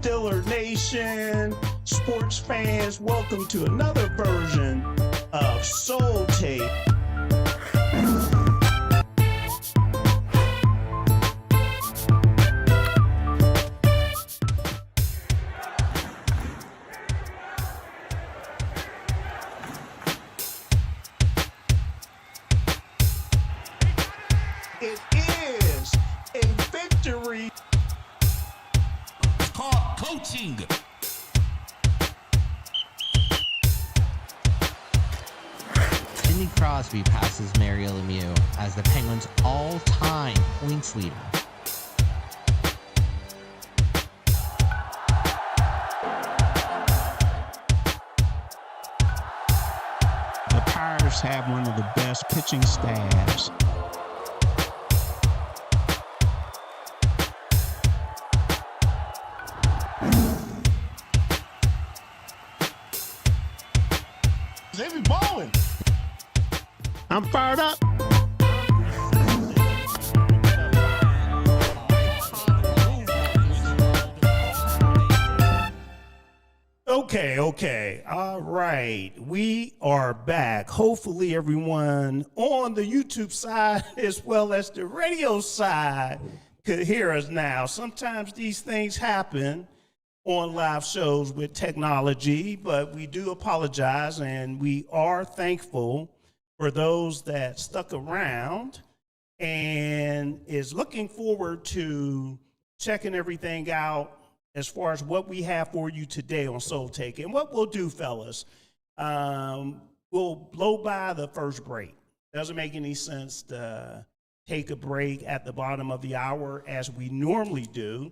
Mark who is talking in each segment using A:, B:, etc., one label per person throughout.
A: Stiller Nation, sports fans, welcome to another version of Soul Tape. It is a victory.
B: It's called coaching.
C: Sidney Crosby passes Mario Lemieux as the Penguins' all-time points leader.
A: The Pirates have one of the best pitching staffs. They be balling. I'm fired up. Okay. All right. We are back. Hopefully everyone on the YouTube side as well as the radio side could hear us now. Sometimes these things happen on live shows with technology, but we do apologize, and we are thankful for those that stuck around and is looking forward to checking everything out as far as what we have for you today on Soul Take. And what we'll do, fellas, we'll blow by the first break. Doesn't make any sense to take a break at the bottom of the hour as we normally do.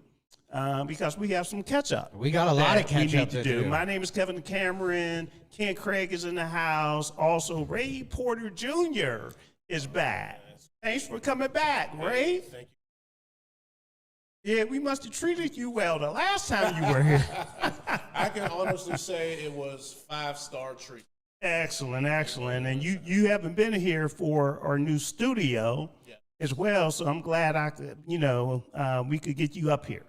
A: Because we have some catch up.
C: We got a lot of catch up to do.
A: My name is Kevin Cameron. Ken Craig is in the house. Also, Ray Porter Jr. is back. Thanks for coming back, Ray.
D: Thank
A: you. Yeah, we must have treated you well the last time you were here.
D: I can honestly say it was 5-star treat.
A: Excellent. And you haven't been here for our new studio as well, so I'm glad I could, we could get you up here.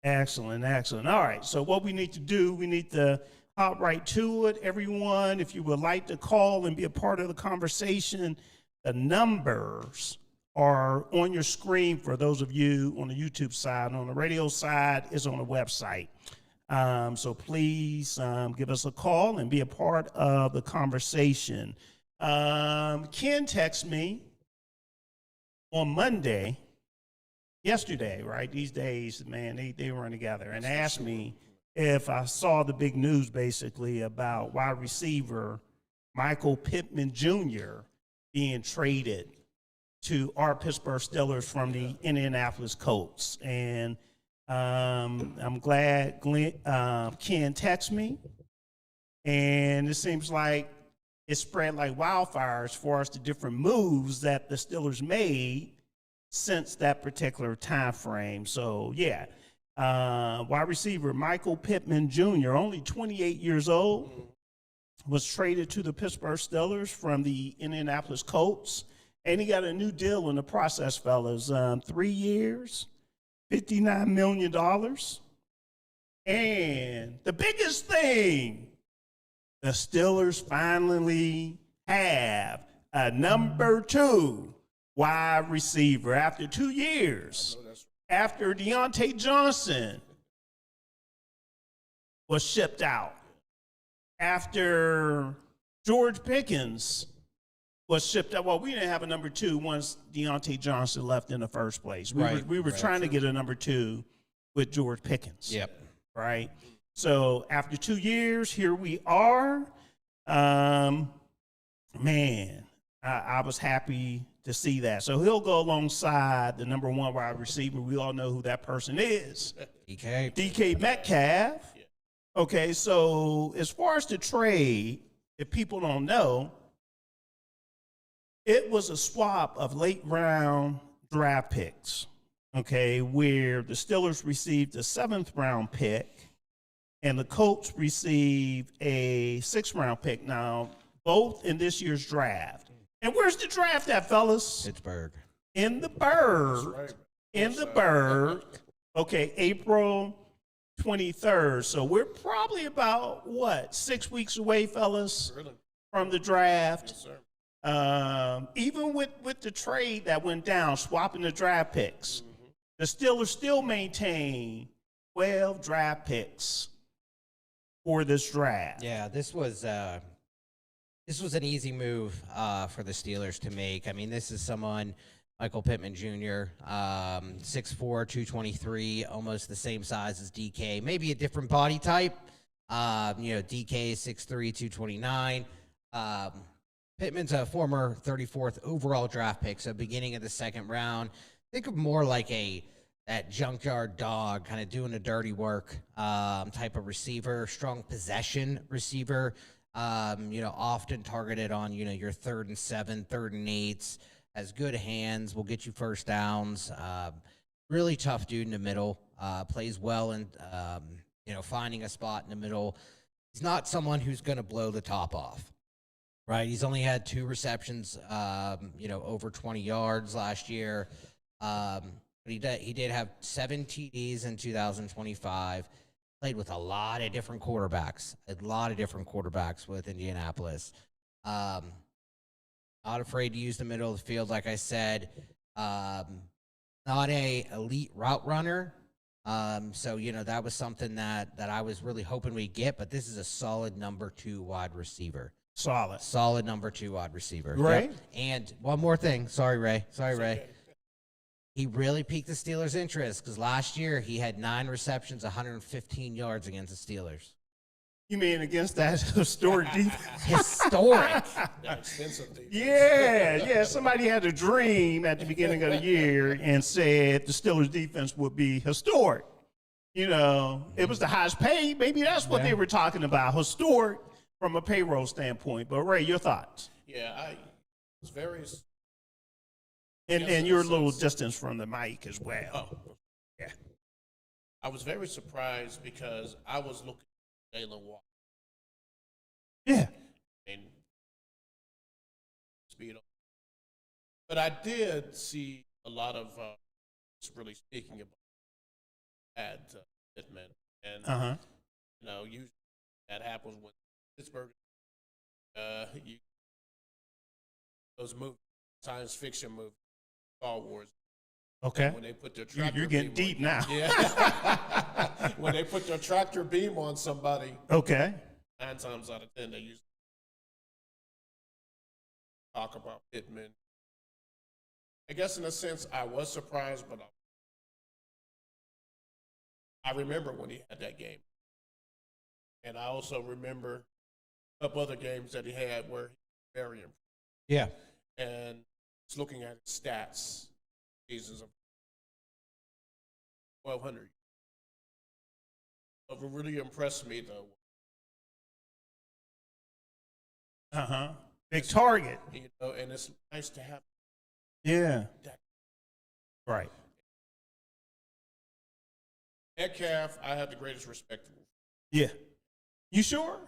A: Excellent. All right, so what we need to do, we need to hop right to it. Everyone, if you would like to call and be a part of the conversation, the numbers are on your screen for those of you on the YouTube side. On the radio side is on the website. So please give us a call and be a part of the conversation. Ken texted me on Monday, yesterday, right? These days, man, they run together, and asked me if I saw the big news basically about wide receiver Michael Pittman Jr. being traded to our Pittsburgh Steelers from the Indianapolis Colts. And I'm glad Ken texted me, and it seems like it spread like wildfire as far as the different moves that the Steelers made since that particular time frame. So, wide receiver Michael Pittman Jr., only 28 years old, was traded to the Pittsburgh Steelers from the Indianapolis Colts, and he got a new deal in the process, fellas. 3 years, $59 million. And the biggest thing, the Steelers finally have a number 2 wide receiver after 2 years, after Deontay Johnson was shipped out, after George Pickens was shipped out. Well, we didn't have a number 2 once Deontay Johnson left in the first place. We were trying to get a number 2 with George Pickens.
C: Yep.
A: Right? So after 2 years, here we are. I was happy to see that. So he'll go alongside the number 1 wide receiver. We all know who that person is. DK Metcalf. Okay, so as far as the trade, if people don't know, it was a swap of late round draft picks, okay, where the Steelers received a 7th round pick and the Colts received a 6th round pick. Now, both in this year's draft. And where's the draft at, fellas?
C: Pittsburgh.
A: In the Bird.
D: That's right.
A: In the Bird. Okay, April 23rd. So we're probably about, 6 weeks away, fellas, from the draft.
D: Yes, sir.
A: Even with the trade that went down, swapping the draft picks, the Steelers still maintain 12 draft picks for this draft.
E: Yeah, this was an easy move for the Steelers to make. I mean, this is someone, Michael Pittman Jr., 6'4", 223, almost the same size as DK. Maybe a different body type. DK is 6'3", 229. Pittman's a former 34th overall draft pick, so beginning of the second round. Think of more like that junkyard dog, kind of doing the dirty work type of receiver, strong possession receiver, often targeted on, your 3rd and 7, 3rd and 8s, has good hands, will get you first downs, really tough dude in the middle, plays well in, finding a spot in the middle. He's not someone who's going to blow the top off. Right, he's only had 2 receptions, over 20 yards last year. But he did have 7 TDs in 2025. Played with a lot of different quarterbacks with Indianapolis. Not afraid to use the middle of the field, like I said. Not a elite route runner. So that was something that I was really hoping we'd get. But this is a solid number 2 wide receiver. Solid number 2 wide receiver.
A: Right.
E: Yep. And one more thing. Sorry, Ray. He really piqued the Steelers' interest because last year he had 9 receptions, 115 yards against the Steelers.
A: You mean against that historic defense?
E: Historic.
D: That extensive defense.
A: Yeah. Somebody had a dream at the beginning of the year and said the Steelers' defense would be historic. It was the highest paid. Maybe that's what they were talking about, historic from a payroll standpoint. But, Ray, your thoughts?
D: Yeah, I was very.
A: And you're a little distance from the mic as well.
D: Oh,
A: yeah.
D: I was very surprised because I was looking at Jalen Walker.
A: Yeah.
D: And speed up. But I did see a lot of really speaking about Pittman. And, usually that happens when Pittsburgh, those movies, science fiction movies, Star Wars.
A: Okay.
D: When they put their tractor
A: You're getting
D: beam
A: deep
D: on,
A: now.
D: Yeah. When they put their tractor beam on somebody,
A: Okay.
D: 9 times out of 10 they usually talk about Pittman. I guess in a sense I was surprised, but I remember when he had that game. And I also remember a couple other games that he had where he was very impressed.
E: Yeah.
D: And just looking at his stats, seasons of 1,200. What really impressed me, though,
A: Big target.
D: and it's nice to have
A: Yeah.
D: that.
A: Right.
D: Metcalf, I have the greatest respect for.
A: Yeah. You sure?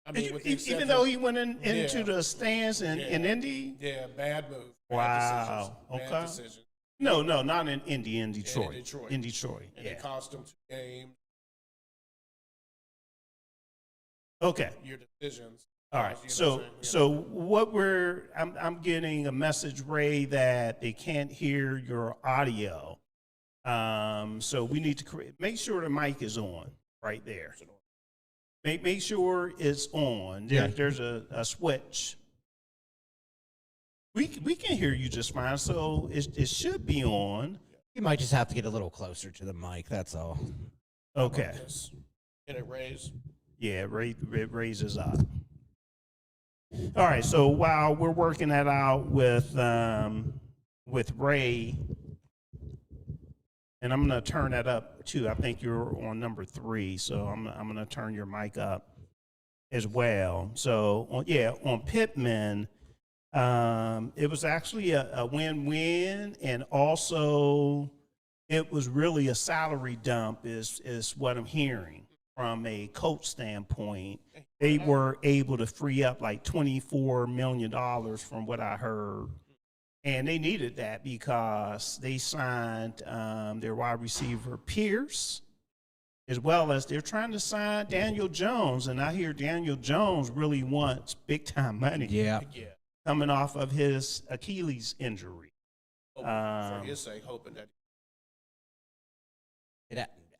D: I mean, with the
A: Even
D: exception-
A: though he went into
D: Yeah.
A: the stands in Indy?
D: Yeah, bad move.
A: Wow.
D: Bad
A: Okay.
D: decision.
A: No, not in Indy, in Detroit.
D: Detroit.
A: In Detroit.
D: And
A: Yeah.
D: it cost him 2 games.
A: Okay.
D: Your decisions.
A: All right.
D: You know what I'm saying?
A: What I'm getting a message, Ray, that they can't hear your audio. So we need to make sure the mic is on right there. Make sure it's on. There's a switch. We can hear you just fine, so it should be on.
E: You might just have to get a little closer to the mic, that's all.
A: Okay.
D: Yes. Can it raise?
A: Yeah, it raises up. All right, so while we're working that out with Ray, and I'm going to turn that up too. I think you're on number 3, so I'm going to turn your mic up as well. So on Pittman, it was actually a win-win, and also it was really a salary dump is what I'm hearing from a coach standpoint. They were able to free up like $24 million from what I heard. And they needed that because they signed their wide receiver Pierce, as well as they're trying to sign Daniel Jones. And I hear Daniel Jones really wants big-time money
E: Yeah.
D: Yeah.
A: coming off of his Achilles injury.
D: For his sake, hoping that.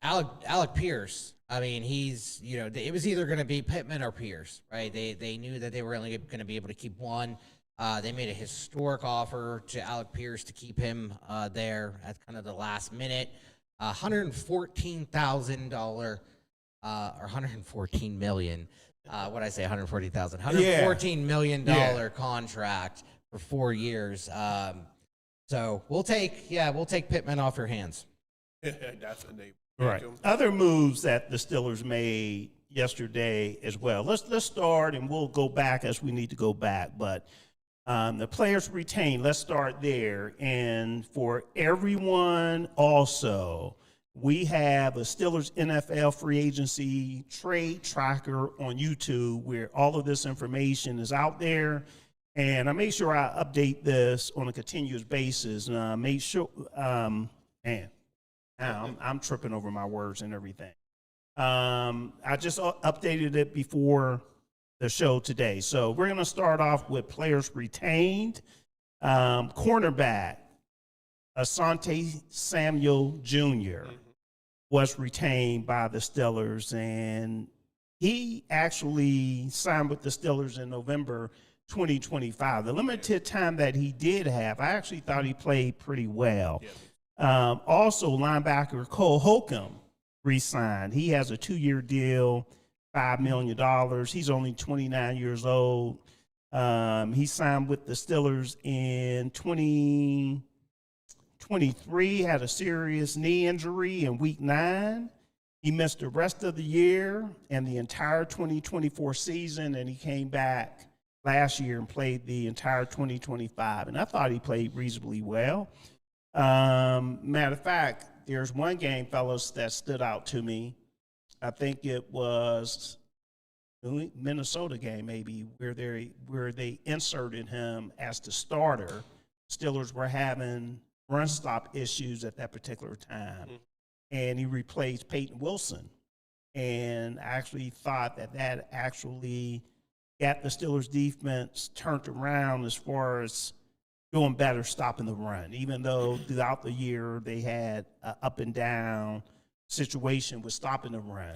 E: Alec Pierce. I mean, he's, you know, it was either going to be Pittman or Pierce, right? They knew that they were only going to be able to keep one. They made a historic offer to Alec Pierce to keep him there at kind of the last minute. $114,000 or $114 million. What I say, $114,000, $114 million contract for 4 years. So we'll take Pittman off your hands.
D: That's a name.
A: Right. Other moves that the Steelers made yesterday as well. Let's start, and we'll go back as we need to go back. But the players retained, let's start there. And for everyone also, we have a Steelers NFL free agency trade tracker on YouTube where all of this information is out there. And I made sure I update this on a continuous basis. And I made sure, I'm tripping over my words and everything. I just updated it before the show today. So we're going to start off with players retained. Cornerback, Asante Samuel Jr. was retained by the Steelers, and he actually signed with the Steelers in November 2025. The limited time that he did have, I actually thought he played pretty well. Also, linebacker Cole Holcomb re-signed. He has a 2-year deal, $5 million. He's only 29 years old. He signed with the Steelers in 2023, had a serious knee injury in week 9. He missed the rest of the year and the entire 2024 season, and he came back last year and played the entire 2025. And I thought he played reasonably well. Matter of fact, there's one game, fellas, that stood out to me. I think it was Minnesota game, maybe, where they inserted him as the starter. Steelers were having run stop issues at that particular time, and he replaced Peyton Wilson. And I actually thought that actually got the Steelers defense turned around as far as doing better stopping the run, even though throughout the year they had an up and down situation with stopping the run.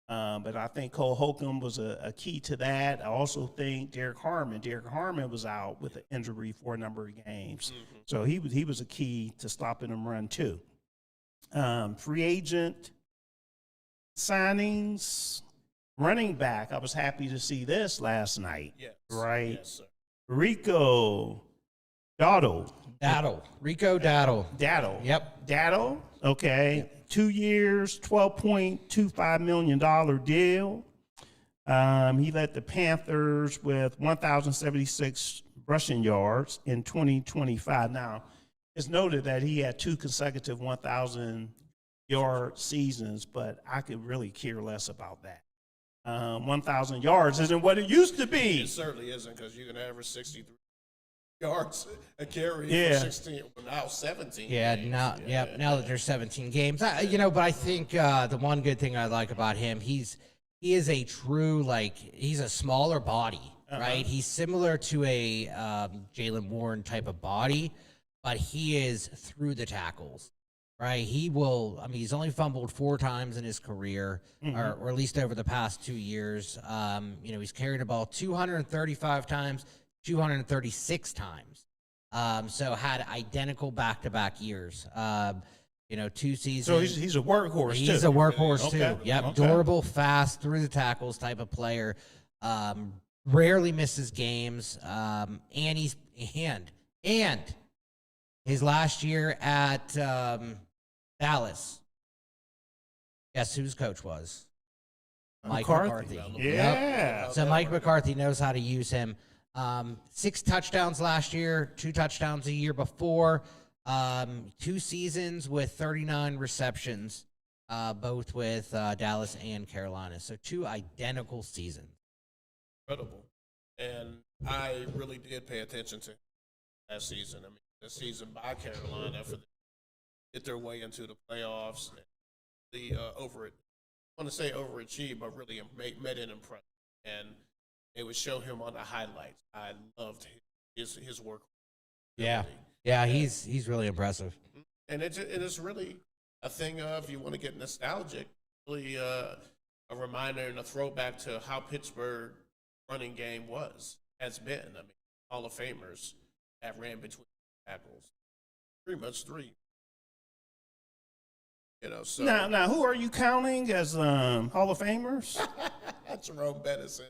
A: But I think Cole Holcomb was a key to that. I also think Derek Harmon was out with an injury for a number of games. So he was a key to stopping the run too. Free agent signings, running back. I was happy to see this last night.
D: Yes.
A: Right?
D: Yes, sir.
A: Rico Dowdle.
E: Rico Dowdle.
A: Yep. Dowdle. Okay. 2 years, $12.25 million deal. He led the Panthers with 1,076 rushing yards in 2025. Now, it's noted that he had 2 consecutive 1,000-yard seasons, but I could really care less about that. 1,000 yards isn't what it used to be.
D: It certainly isn't, because you can average 63 yards a carry
A: Yeah.
D: for 16, well, now 17.
E: Yeah,
D: games.
E: now that there's 17 games, but I think the one good thing I like about him, he is a true, he's a smaller body, right? He's similar to a Jaylen Warren type of body, but he is through the tackles, right? He's only fumbled 4 times in his career, or at least over the past 2 years. He's carried the ball 235 times, 236 times. So had identical back-to-back years. 2 seasons.
A: So he's a workhorse too.
E: He's a workhorse
A: Okay.
E: too. Yep,
A: Okay.
E: durable, fast, through the tackles type of player. Rarely misses games. And his last year at Dallas, guess whose coach was? Mike McCarthy.
A: Yeah.
E: So Mike McCarthy knows how to use him. 6 touchdowns last year, 2 touchdowns a year before, 2 seasons with 39 receptions, both with Dallas and Carolina. So 2 identical seasons.
D: Incredible. And I really did pay attention to that season. I mean, the season by Carolina for get their way into the playoffs, over it want to say overachieved, but really made an impression. And they would show him on the highlights. I loved his work.
E: Yeah, he's really impressive.
D: And it's really a thing of, you want to get nostalgic, really a reminder and a throwback to how Pittsburgh running game has been. I mean, Hall of Famers that ran between tackles, pretty much three. So
A: Now, who are you counting as Hall of Famers?
D: Jerome Bettis and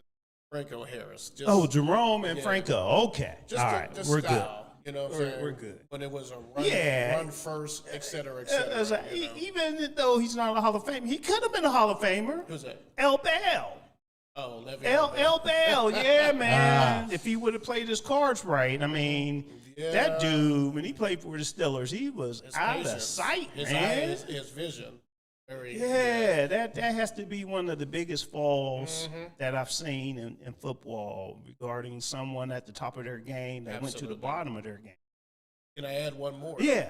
D: Franco Harris.
A: Jerome and Franco. Okay,
D: Just
A: all right,
D: the
A: we're
D: style. You know what I'm saying?
A: We're good.
D: When it was a run first, et cetera, et
A: good.
D: cetera.
A: Even though he's not a Hall of Famer, he could have been a Hall of Famer.
D: Who's that?
A: El Bell.
D: Oh, Levy.
A: El Bell, yeah, man. If he would have played his cards right, I mean, that dude, when he played for the Steelers, he was out of sight, man.
D: His vision.
A: That has to be one of the biggest falls that I've seen in football regarding someone at the top of their game that went to the bottom of their game.
D: Can I add one more?
A: Yeah.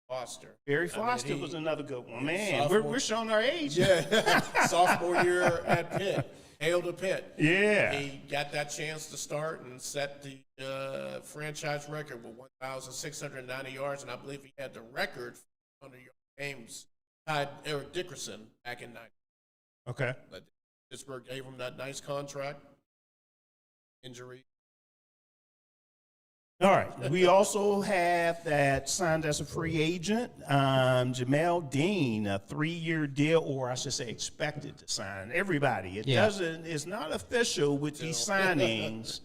D: Foster.
A: Barry Foster was another good one. Man, we're showing our age.
D: Yeah. Sophomore year at Pitt. Hail to Pitt.
A: Yeah.
D: He got that chance to start and set the franchise record with 1,690 yards, and I believe he had the record for 100-yard games. Tied Eric Dickerson back in 90.
A: Okay.
D: But Pittsburgh gave him that nice contract. Injury.
A: All right. We also have that signed as a free agent, Jamel Dean, a 3-year deal, or I should say expected to sign. Everybody. It's not official with these signings,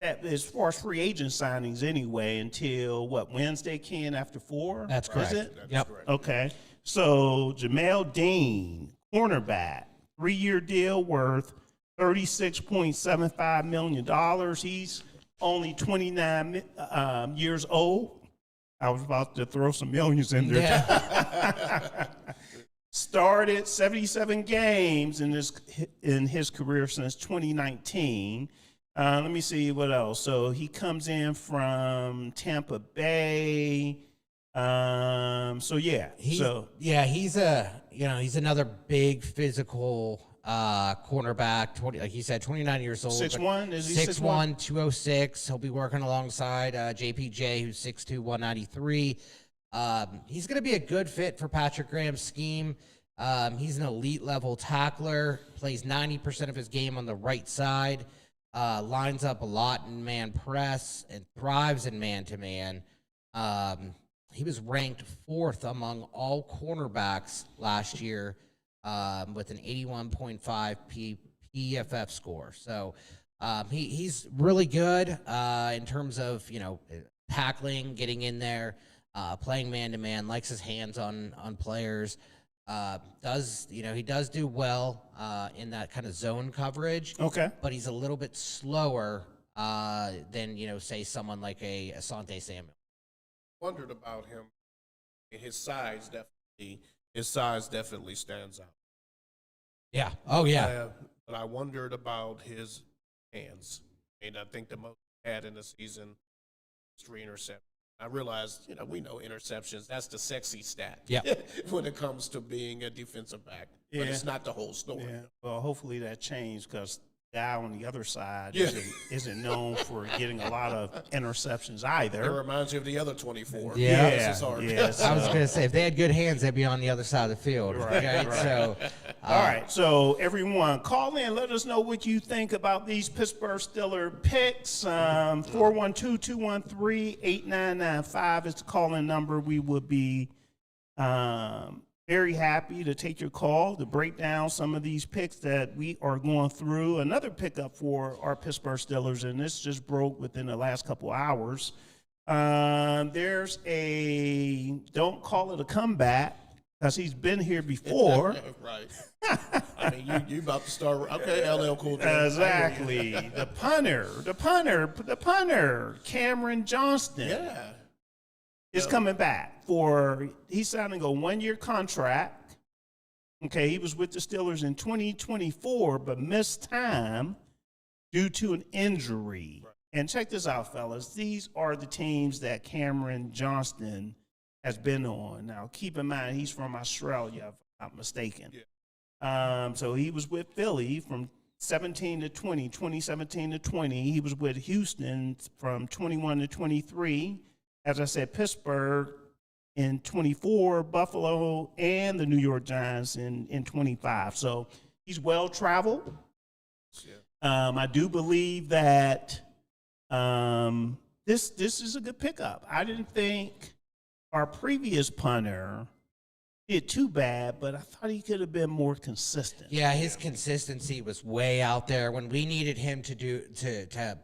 A: as far as free agent signings anyway, until Wednesday, Ken, after 4?
E: That's correct.
A: Is it?
E: Yep.
D: Correct.
A: Okay. So Jamel Dean, cornerback, 3-year deal worth $36.75 million. He's only 29 years old. I was about to throw some millions in there.
E: Yeah.
A: Started 77 games in his career since 2019. Let me see what else. So he comes in from Tampa Bay.
E: He's another big physical cornerback. Like you said, 29 years old.
A: 6'1", is he
E: 6'1", 206. He'll be working alongside JPJ, who's 6'2", 193. He's going to be a good fit for Patrick Graham's scheme. He's an elite level tackler. Plays 90% of his game on the right side. Lines up a lot in man press and thrives in man to man. He was ranked 4th among all cornerbacks last year with an 81.5 PFF score. So he's really good in terms of, tackling, getting in there, playing man-to-man, likes his hands on players. He does do well in that kind of zone coverage.
A: Okay.
E: But he's a little bit slower than, say, someone like a Asante Samuel.
D: Wondered about him. His size definitely stands out.
E: Yeah. Oh, yeah.
D: But I wondered about his hands. I think the most he had in the season was 3 interceptions. I realized, we know interceptions. That's the sexy stat.
E: Yeah.
D: When it comes to being a defensive back.
A: Yeah.
D: But it's not the whole story.
A: Yeah. Well, hopefully that changed because the guy on the other side
D: Yeah.
A: isn't known for getting a lot of interceptions
D: It
A: either.
D: reminds you of the other 24.
E: Yeah.
D: This is hard.
A: Yes.
E: I was going to say, if they had good hands, they'd be on the other side of the field.
A: Right.
E: So,
A: All right, so everyone, call in. Let us know what you think about these Pittsburgh Steelers picks. 412-213-8995 is the call-in number. We would be very happy to take your call to break down some of these picks that we are going through. Another pickup for our Pittsburgh Steelers, and this just broke within the last couple hours. There's don't call it a comeback, because he's been here before.
D: Right. I mean, you about to start. Okay, LL Cool J.
A: Exactly. The punter, Cameron Johnston.
D: Yeah.
A: Is coming back he's signing a 1-year contract. Okay, he was with the Steelers in 2024, but missed time due to an injury. Right. And check this out, fellas. These are the teams that Cameron Johnston has been on. Now, keep in mind, he's from Australia, if I'm not mistaken.
D: Yeah.
A: So he was with Philly from 17 to 20, 2017 to 20. He was with Houston from 21 to 23. As I said, Pittsburgh in 24, Buffalo, and the New York Giants in 25. So he's well traveled. I do believe that this is a good pickup. I didn't think our previous punter did too bad, but I thought he could have been more consistent.
E: Yeah, his consistency was way out there when we needed him to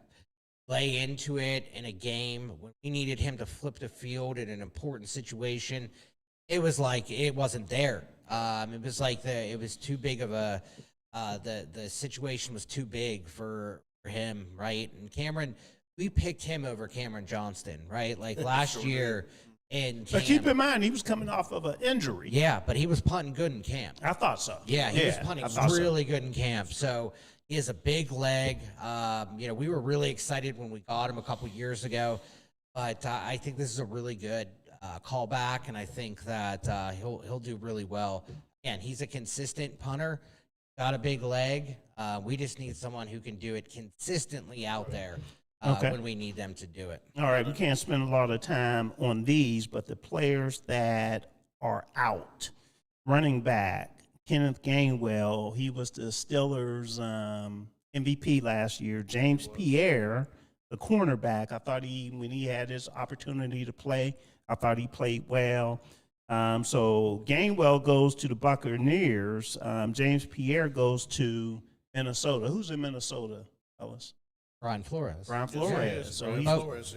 E: lay into it in a game. When we needed him to flip the field in an important situation, it was like it wasn't there. It was like it was too big of a the situation was too big for him, right? And Cameron, we picked him over Cameron Johnston, right? Like last year.
A: But keep in mind, he was coming off of an injury.
E: Yeah, but he was punting good in camp.
A: I thought so.
E: Yeah, he was punting really good in camp. So he has a big leg. We were really excited when we got him a couple years ago, but I think this is a really good callback, and I think that he'll do really well. Again, he's a consistent punter, got a big leg. We just need someone who can do it consistently out there. When we need them to do it.
A: All right, we can't spend a lot of time on these, but the players that are out, running back, Kenneth Gainwell, he was the Steelers MVP last year. James Pierre, the cornerback, I thought when he had his opportunity to play, I thought he played well. So Gainwell goes to the Buccaneers. James Pierre goes to Minnesota. Who's in Minnesota, Ellis?
E: Brian Flores.
A: So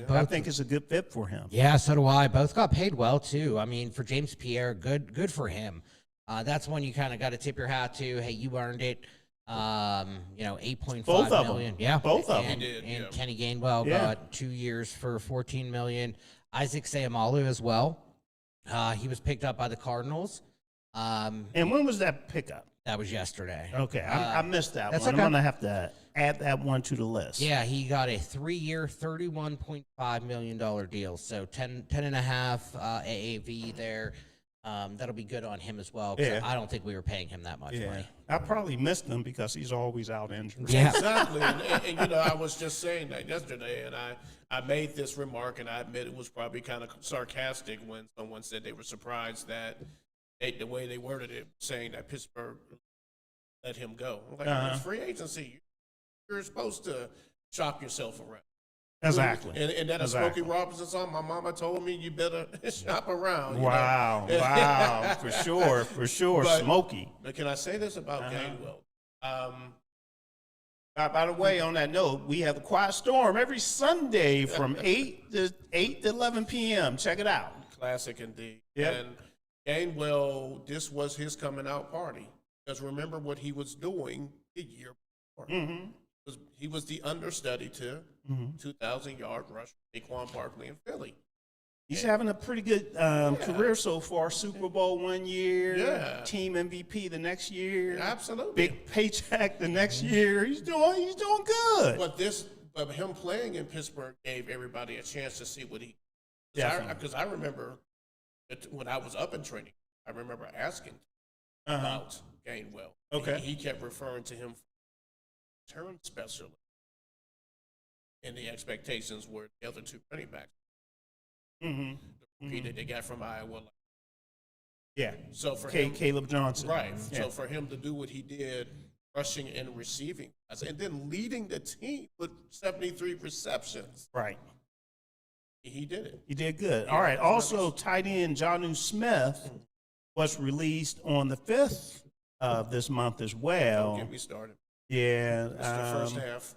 A: I think it's a good fit for him.
E: Yeah, so do I. Both got paid well too. I mean, for James Pierre, good for him. That's one you kind of got to tip your hat to. Hey, you earned it. 8.5 million. Yeah,
A: both of them.
E: And Kenny Gainwell got 2 years for $14 million. Isaac Seumalo as well. He was picked up by the Cardinals.
A: And when was that pickup?
E: That was yesterday.
A: Okay, I missed that one.
E: Okay.
A: I'm going to have to add that one to the list.
E: Yeah, he got a 3-year, $31.5 million deal. So 10.5 AAV there. That'll be good on him as well. Yeah. I don't think we were paying him that much money.
A: I probably missed him because he's always out injured.
E: Yeah,
D: exactly. And I was just saying that yesterday, and I made this remark, and I admit it was probably kind of sarcastic when someone said they were surprised that the way they worded it, saying that Pittsburgh let him go. I'm like, it's free agency. You're supposed to shop yourself around.
A: Exactly.
D: And that a Smokey Robinson song, my mama told me you better shop around.
A: Wow. For sure. But, Smokey.
D: But can I say this about Gainwell?
A: By the way, on that note, we have the Quiet Storm every Sunday from 8 to 11 p.m. Check it out.
D: Classic indeed.
A: Yep.
D: And Gainwell, this was his coming out party. Because remember what he was doing the year before.
A: Mm-hmm.
D: He was the understudy to 2,000-yard rush for Saquon Barkley in Philly.
A: He's having a pretty good career so far. Super Bowl 1 year, team MVP the next year.
D: Absolutely.
A: Big paycheck the next year. He's doing good.
D: But him playing in Pittsburgh gave everybody a chance to see what he. Because I remember when I was up in training, I remember asking about Gainwell.
A: Okay.
D: He kept referring to him return specialist, and the expectations were the other two running backs. The rookie that they got from Iowa. So for him,
A: Caleb Johnson.
D: Right. Yeah. So for him to do what he did, rushing and receiving, and then leading the team with 73 receptions.
A: Right.
D: He did it.
A: He did good. All right. Also, tight end Jonnu Smith was released on the 5th of this month as well.
D: Don't get me started.
A: Yeah.
D: It's the first half.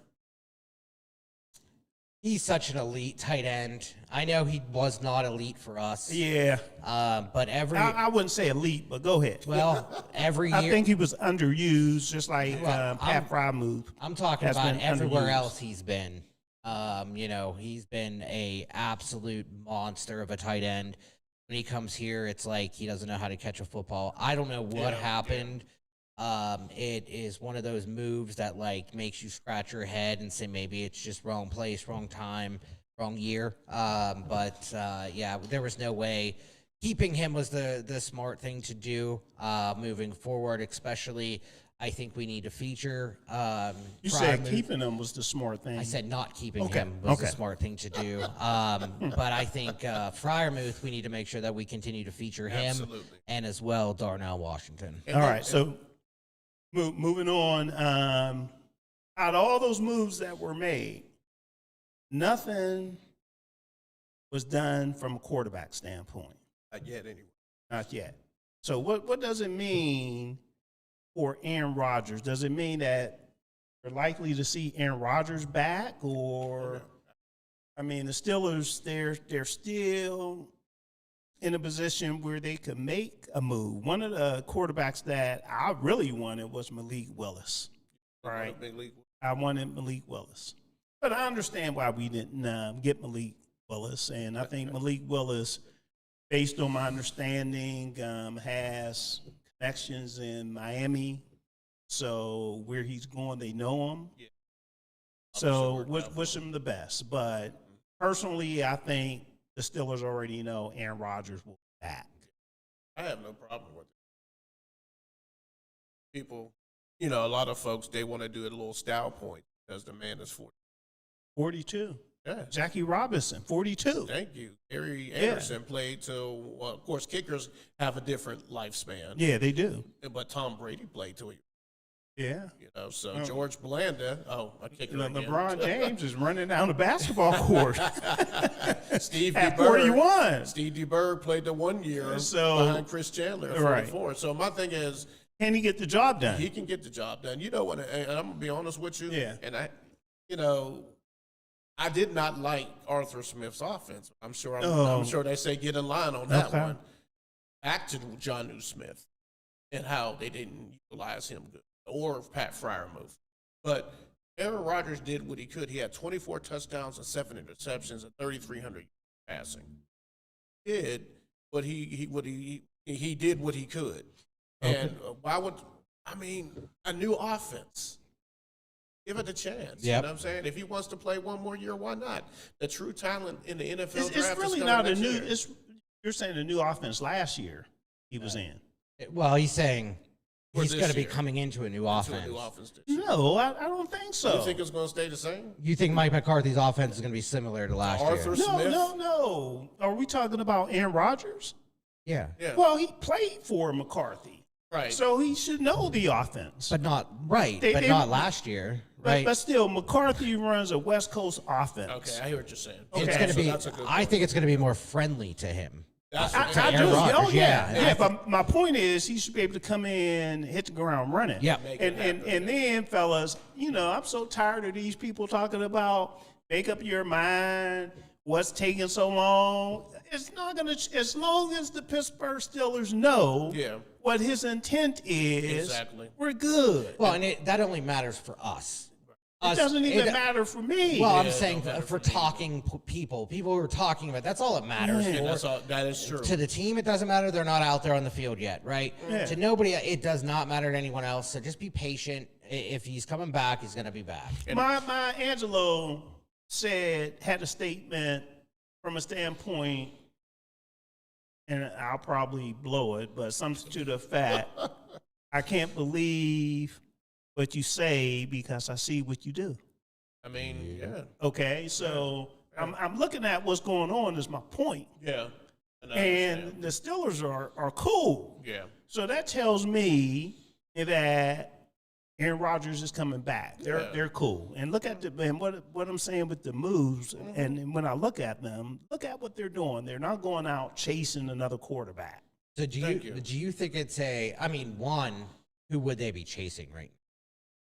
E: He's such an elite tight end. I know he was not elite for us.
A: Yeah.
E: But
A: I wouldn't say elite, but go ahead.
E: Well, every year.
A: I think he was underused, just like Pat Frymuth.
E: I'm talking about everywhere else he's been. He's been a absolute monster of a tight end. When he comes here, it's like he doesn't know how to catch a football. I don't know what happened. It is one of those moves that like makes you scratch your head and say maybe it's just wrong place, wrong time, wrong year. But there was no way keeping him was the smart thing to do moving forward, especially. I think we need to feature.
A: You said keeping him was the smart thing.
E: I said not keeping him was the smart thing to do. But I think Freiermuth, we need to make sure that we continue to feature him.
D: Absolutely.
E: And as well, Darnell Washington.
A: All right, so moving on. Out of all those moves that were made, nothing was done from a quarterback standpoint.
D: Not yet, anyway.
A: Not yet. So what does it mean for Aaron Rodgers? Does it mean that we're likely to see Aaron Rodgers back, or I mean, the Steelers they're still in a position where they could make a move. One of the quarterbacks that I really wanted was Malik Willis. Right,
D: Big league.
A: I wanted Malik Willis, but I understand why we didn't get Malik Willis, and I think Malik Willis, based on my understanding, has connections in Miami, so where he's going, they know him.
D: Yeah.
A: So wish him the best. But personally, I think the Steelers already know Aaron Rodgers will be back.
D: I have no problem with it. People, a lot of folks, they want to do it a little style point because the man is 40.
A: 42.
D: Yeah.
A: Jackie Robinson, 42.
D: Thank you. Gary Anderson played till, well, of course, kickers have a different lifespan.
A: Yeah, they do.
D: But Tom Brady played till he,
A: Yeah.
D: so George Blanda, a kicker again.
A: LeBron James is running down the basketball court
D: Steve
A: at
D: DeBerg.
A: 41.
D: Steve DeBerg played the 1 year behind Chris Chandler at 44. So my thing is,
A: can he get the job done?
D: he can get the job done. You know what? And I'm gonna be honest with you.
A: Yeah.
D: And I did not like Arthur Smith's offense. I'm sure they say get in line on that one. Back to Jonnu Smith and how they didn't utilize him good, or Pat Freiermuth. But Aaron Rodgers did what he could. He had 24 touchdowns and 7 interceptions and 3,300 passing. He did what he did what he could. And a new offense. Give it a chance.
E: Yep.
D: You know what I'm saying? If he wants to play one more year, why not? The true talent in the NFL draft
A: It's really
D: is
A: not a
D: next
A: new.
D: year.
A: You're saying a new offense last year he was in.
E: Well, he's saying
D: For
E: he's
D: this
E: going to be
D: year.
E: coming into a new
D: To
E: offense.
D: a new offense this year.
A: No, I don't think so.
D: You think it's going to stay the same?
E: You think Mike McCarthy's offense is going to be similar to last
D: Arthur
E: year?
D: Smith?
A: No. Are we talking about Aaron Rodgers?
E: Yeah.
D: Yeah.
A: Well, he played for McCarthy.
D: Right.
A: So he should know the offense.
E: But not right.
A: They-
E: but
A: they-
E: not last year. Right.
A: But still, McCarthy runs a West Coast offense.
D: Okay, I hear what you're saying.
E: it's
A: Okay,
E: going to
D: so
E: be.
D: that's a good
E: I
D: point.
E: think it's going to be more friendly to him.
D: That's
A: I
D: what
A: do.
E: Aaron Rodgers,
A: Oh, yeah.
E: yeah.
A: But my point is, he should be able to come in, hit the ground running.
E: Yep.
A: And then, fellas, I'm so tired of these people talking about make up your mind. What's taking so long? It's not gonna. As long as the Pittsburgh Steelers know what his intent is,
D: Exactly.
A: we're good.
E: Well, and that only matters for us.
A: It doesn't even matter for me.
E: Well, I'm
D: Yeah,
E: saying
D: it don't matter
E: for
D: for me.
E: talking people who are talking about, that's all that matters.
A: Yeah.
E: For-
D: That is true.
E: To the team, it doesn't matter. They're not out there on the field yet, right?
A: Yeah.
E: To nobody, it does not matter to anyone else. So just be patient. If he's coming back, he's going to be back.
A: My Angelo had a statement from a standpoint, and I'll probably blow it, but something to the fact, I can't believe what you say because I see what you do.
D: I mean, yeah.
A: Okay, so I'm looking at what's going on is my point.
D: Yeah. And I
A: And
D: understand.
A: the Steelers are cool.
D: Yeah.
A: So that tells me that Aaron Rodgers is coming back. They're cool. And look at what I'm saying with the moves. And when I look at them, look at what they're doing. They're not going out chasing another quarterback.
E: So do
D: Thank
E: you
D: you.
E: do you think it's one, who would they be chasing right now?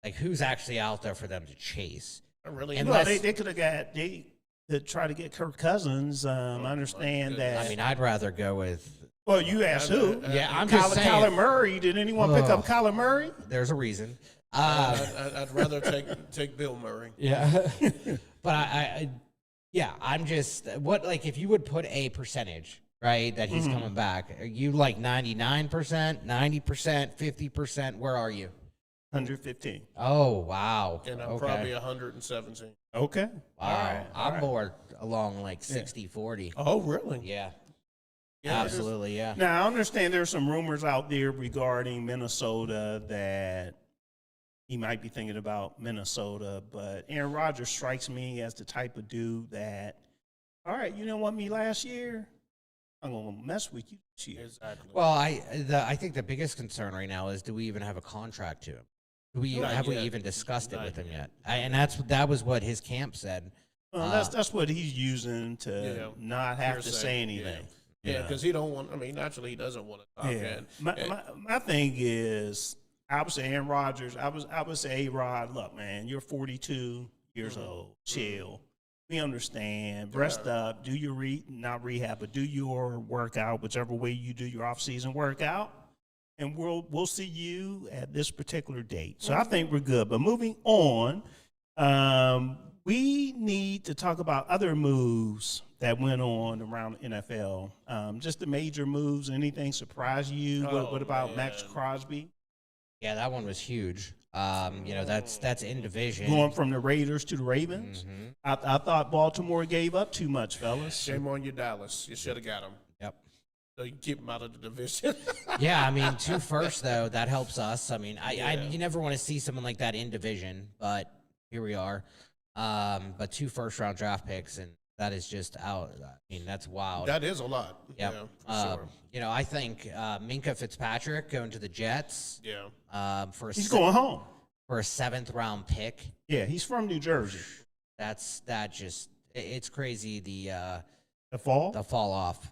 E: Like, who's actually out there for them to chase?
D: I really
E: And
A: Well,
E: Unless-
A: they could have they could try to get Kirk Cousins. I understand that.
E: I mean, I'd rather go with.
A: Well, you asked who?
E: Yeah, I'm just saying.
A: Kyler Murray. Did anyone pick up Kyler Murray?
E: There's a reason.
D: I'd rather take Bill Murray.
E: Yeah. But I'm just if you would put a percentage, right, that he's coming back, are you like 99%, 90%, 50%? Where are you?
A: 115.
E: Oh, wow.
D: And I'm
E: Okay.
D: probably 117.
A: Okay.
E: Wow. I'm more along like 60-40.
D: Oh, really?
E: Yeah. Absolutely, yeah.
A: Now, I understand there's some rumors out there regarding Minnesota that he might be thinking about Minnesota, but Aaron Rodgers strikes me as the type of dude that, all right, you didn't want me last year, I'm going to mess with you this year.
D: Exactly.
E: Well, I think the biggest concern right now is, do we even have a contract to him? Have we
D: yet.
E: even discussed it
D: Not
E: with him
D: yet.
E: yet? And that was what his camp said.
A: Well, that's what he's using to not have to say anything.
D: Yeah, because he don't want. I mean, naturally, he doesn't want to talk.
A: Yeah.
D: And
A: My thing is, I would say Aaron Rodgers. I would say, A-Rod, look, man, you're 42 years old. Chill. We understand. Rest up. Do your not rehab, but do your workout, whichever way you do your off-season workout, and we'll see you at this particular date. So I think we're good. But moving on, we need to talk about other moves that went on around the NFL. Just the major moves. Anything surprise you? What about Max Crosby?
E: Yeah, that one was huge. That's in division.
A: Going from the Raiders to the Ravens. I thought Baltimore gave up too much, fellas.
D: shame on you, Dallas. You should have got him.
E: Yep.
D: So you can keep him out of the division.
E: Yeah, I mean, 2 firsts though, that helps us. I mean, you never want to see someone like that in division, but here we are. But 2 first-round draft picks, and that is just out. I mean, that's wild.
D: That is a lot.
E: Yep.
D: Yeah, for sure.
E: I think Minkah Fitzpatrick going to the Jets.
D: Yeah.
A: He's going home.
E: For a 7th-round pick.
A: Yeah, he's from New Jersey.
E: It's crazy
A: The fall?
E: the fall off.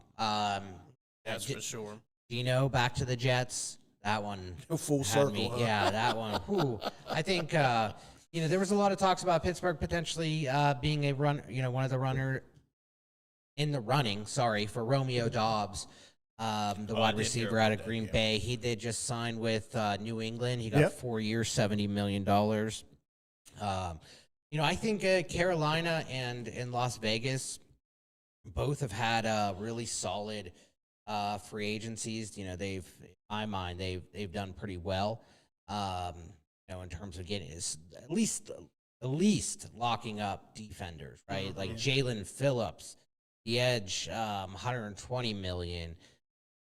D: That's for sure.
E: Dino back to the Jets. That one
D: Full
E: had
D: circle.
E: me.
D: Huh?
E: Yeah, that one. Whew. I think there was a lot of talks about Pittsburgh potentially being one of the runner in the running. Sorry, for Romeo Dobbs, the wide receiver out of Green Bay. He did just sign with New England. He got 4 years, $70 million. I think Carolina and Las Vegas both have had really solid free agencies. In my mind, they've done pretty well. In terms of getting at least locking up defenders, right? Like Jalen Phillips, the edge, $120 million.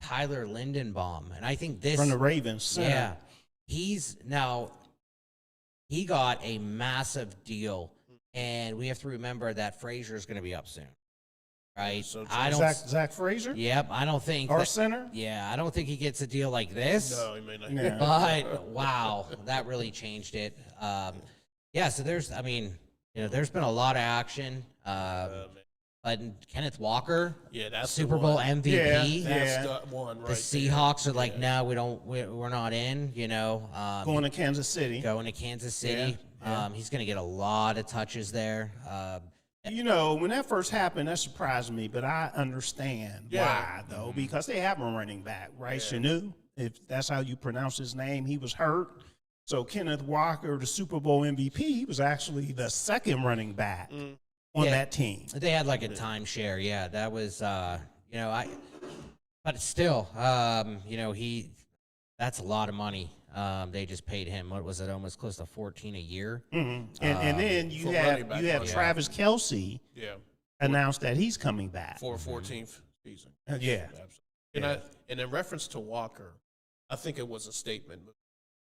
E: Tyler Lindenbaum, and I think this
A: From the Ravens.
E: yeah, he got a massive deal, and we have to remember that Frazier is going to be up soon, right?
D: So
E: I don't.
A: Zach Frazier?
E: Yep, I don't think
A: Our
E: that-
A: center?
E: Yeah, I don't think he gets a deal like this.
D: No, he may not.
A: Yeah.
E: But wow, that really changed it. So there's been a lot of action. But Kenneth Walker,
D: Yeah, that's
E: Super
D: the
E: Bowl
D: one.
E: MVP.
D: That's the one right
E: The Seahawks are like, no, we're not in.
A: Going to Kansas City.
E: Going to Kansas City. He's going to get a lot of touches there.
A: When that first happened, that surprised me, but I understand why, though, because they have a running back, right? Chanu, if that's how you pronounce his name, he was hurt. So Kenneth Walker, the Super Bowl MVP, he was actually the second running back on that team.
E: They had like a timeshare. Yeah, that was, but still, that's a lot of money. They just paid him. What was it? Almost close to 14 a year.
A: And then you
D: for
A: have
D: running back money.
A: Travis Kelce
D: Yeah.
A: announced that he's coming back.
D: For 14th season.
A: Yeah.
D: Absolutely. And in reference to Walker, I think it was a statement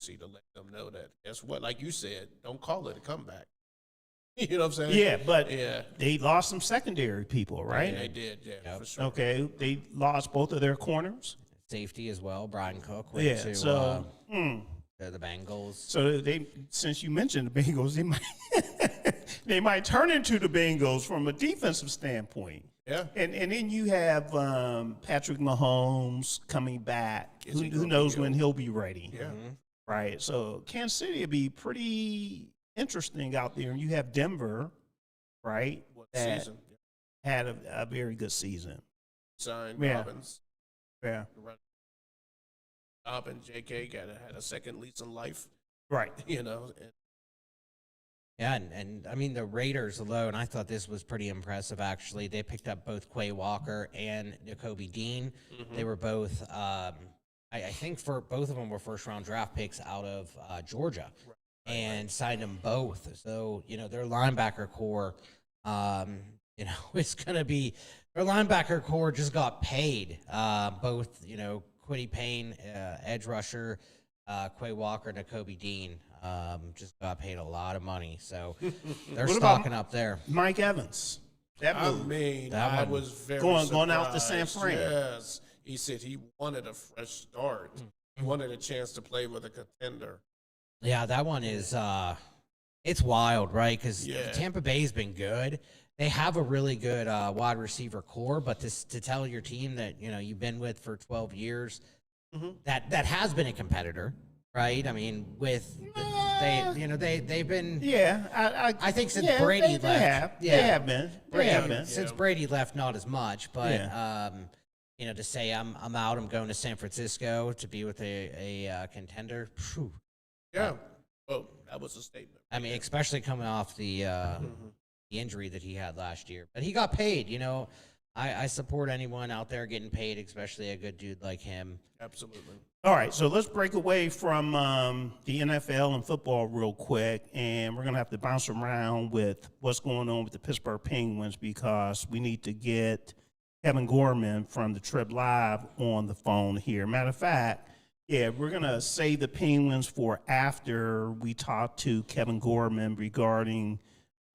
D: to let them know that, guess what, like you said, don't call it a comeback. You know what I'm saying?
A: Yeah, but
D: Yeah.
A: they lost some secondary people, right?
D: Yeah, they did, for sure.
A: Okay, they lost both of their corners.
E: Safety as well. Brian Cook went
A: Yeah,
E: to
A: so
E: the Bengals.
A: so since you mentioned the Bengals, they might they might turn into the Bengals from a defensive standpoint.
D: Yeah.
A: And then you have Patrick Mahomes coming back.
D: Is he
A: Who
D: gonna
A: knows
D: be
A: when he'll be ready?
D: Yeah.
A: Right. So Kansas City will be pretty interesting out there. And you have Denver, right?
D: What
A: that
D: season?
A: had a very good season.
D: Signed
A: Yeah.
D: Robbins.
A: Yeah.
D: Dobbins, JK had a second lease in life,
A: Right.
D: and
E: Yeah, and I mean the Raiders alone, I thought this was pretty impressive actually. They picked up both Quay Walker and Nakobe Dean. They were both I think for both of them were first round draft picks out of Georgia. And signed them both. So, their linebacker core it's going to be their linebacker core just got paid. Both, Quiddy Payne, edge rusher, Quay Walker, Nakobe Dean just got paid a lot of money. So they're
A: What about
E: stocking up there.
A: Mike Evans.
D: I was very
A: going out to San
D: surprised.
A: Fran.
D: Yes, he said he wanted a fresh start. He wanted a chance to play with a contender.
E: Yeah, that one is it's wild, right? Because
D: Yeah.
E: Tampa Bay's been good. They have a really good wide receiver core, but to tell your team that you've been with for 12 years, that has been a competitor, right? I mean, they've been.
A: Yeah,
E: I think since
A: yeah,
E: Brady
A: they
E: left,
A: have been. They have been.
E: Since Brady left, not as much, but to say I'm out, I'm going to San Francisco to be with a contender. Phew.
D: Yeah. Well, that was a statement.
E: I mean, especially coming off the injury that he had last year, but he got paid. I support anyone out there getting paid, especially a good dude like him.
D: Absolutely.
A: All right, so let's break away from the NFL and football real quick, and we're going to have to bounce around with what's going on with the Pittsburgh Penguins because we need to get Kevin Gorman from the Trib Live on the phone here. Matter of fact, we're going to save the Penguins for after we talk to Kevin Gorman regarding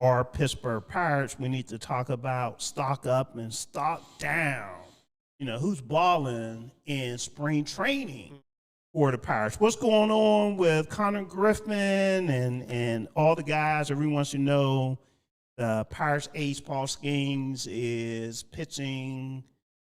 A: our Pittsburgh Pirates. We need to talk about stock up and stock down. Who's balling in spring training for the Pirates? What's going on with Connor, Griffin, and all the guys? Everyone should know the Pirates ace Paul Skenes is pitching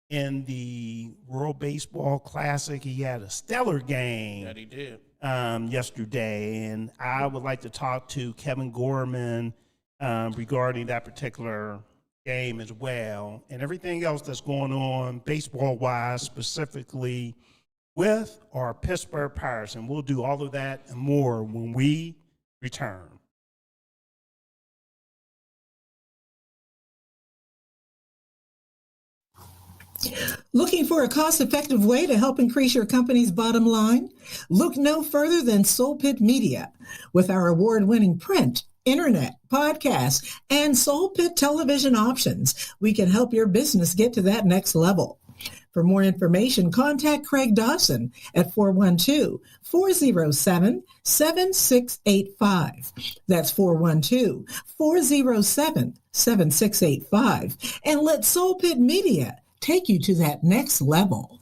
A: in the World Baseball Classic. He had a stellar game
D: That he did.
A: yesterday, and I would like to talk to Kevin Gorman regarding that particular game as well, and everything else that's going on baseball-wise, specifically with our Pittsburgh Pirates. And we'll do all of that and more when we return.
F: Looking for a cost-effective way to help increase your company's bottom line? Look no further than Soul Pit Media. With our award-winning print, internet, podcast, and Soul Pit television options, we can help your business get to that next level. For more information, contact Craig Dawson at 412-407-7685. That's 412-407-7685. And let Soul Pit Media take you to that next level.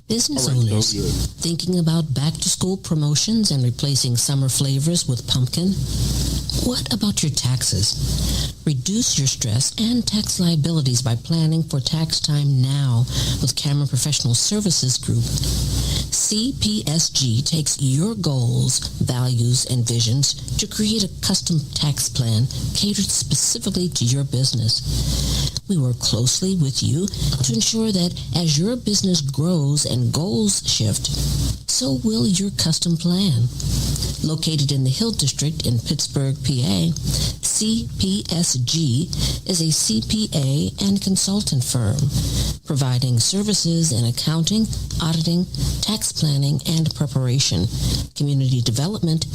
G: Business owners thinking about back-to-school promotions and replacing summer flavors with pumpkin? What about your taxes? Reduce your stress and tax liabilities by planning for tax time now with Cameron Professional Services Group. CPSG takes your goals, values, and visions to create a custom tax plan catered specifically to your business. We work closely with you to ensure that as your business grows and goals shift, so will your custom plan. Located in the Hill District in Pittsburgh, PA, CPSG is a CPA and consultant firm, providing services in accounting, auditing, tax planning and preparation, community development,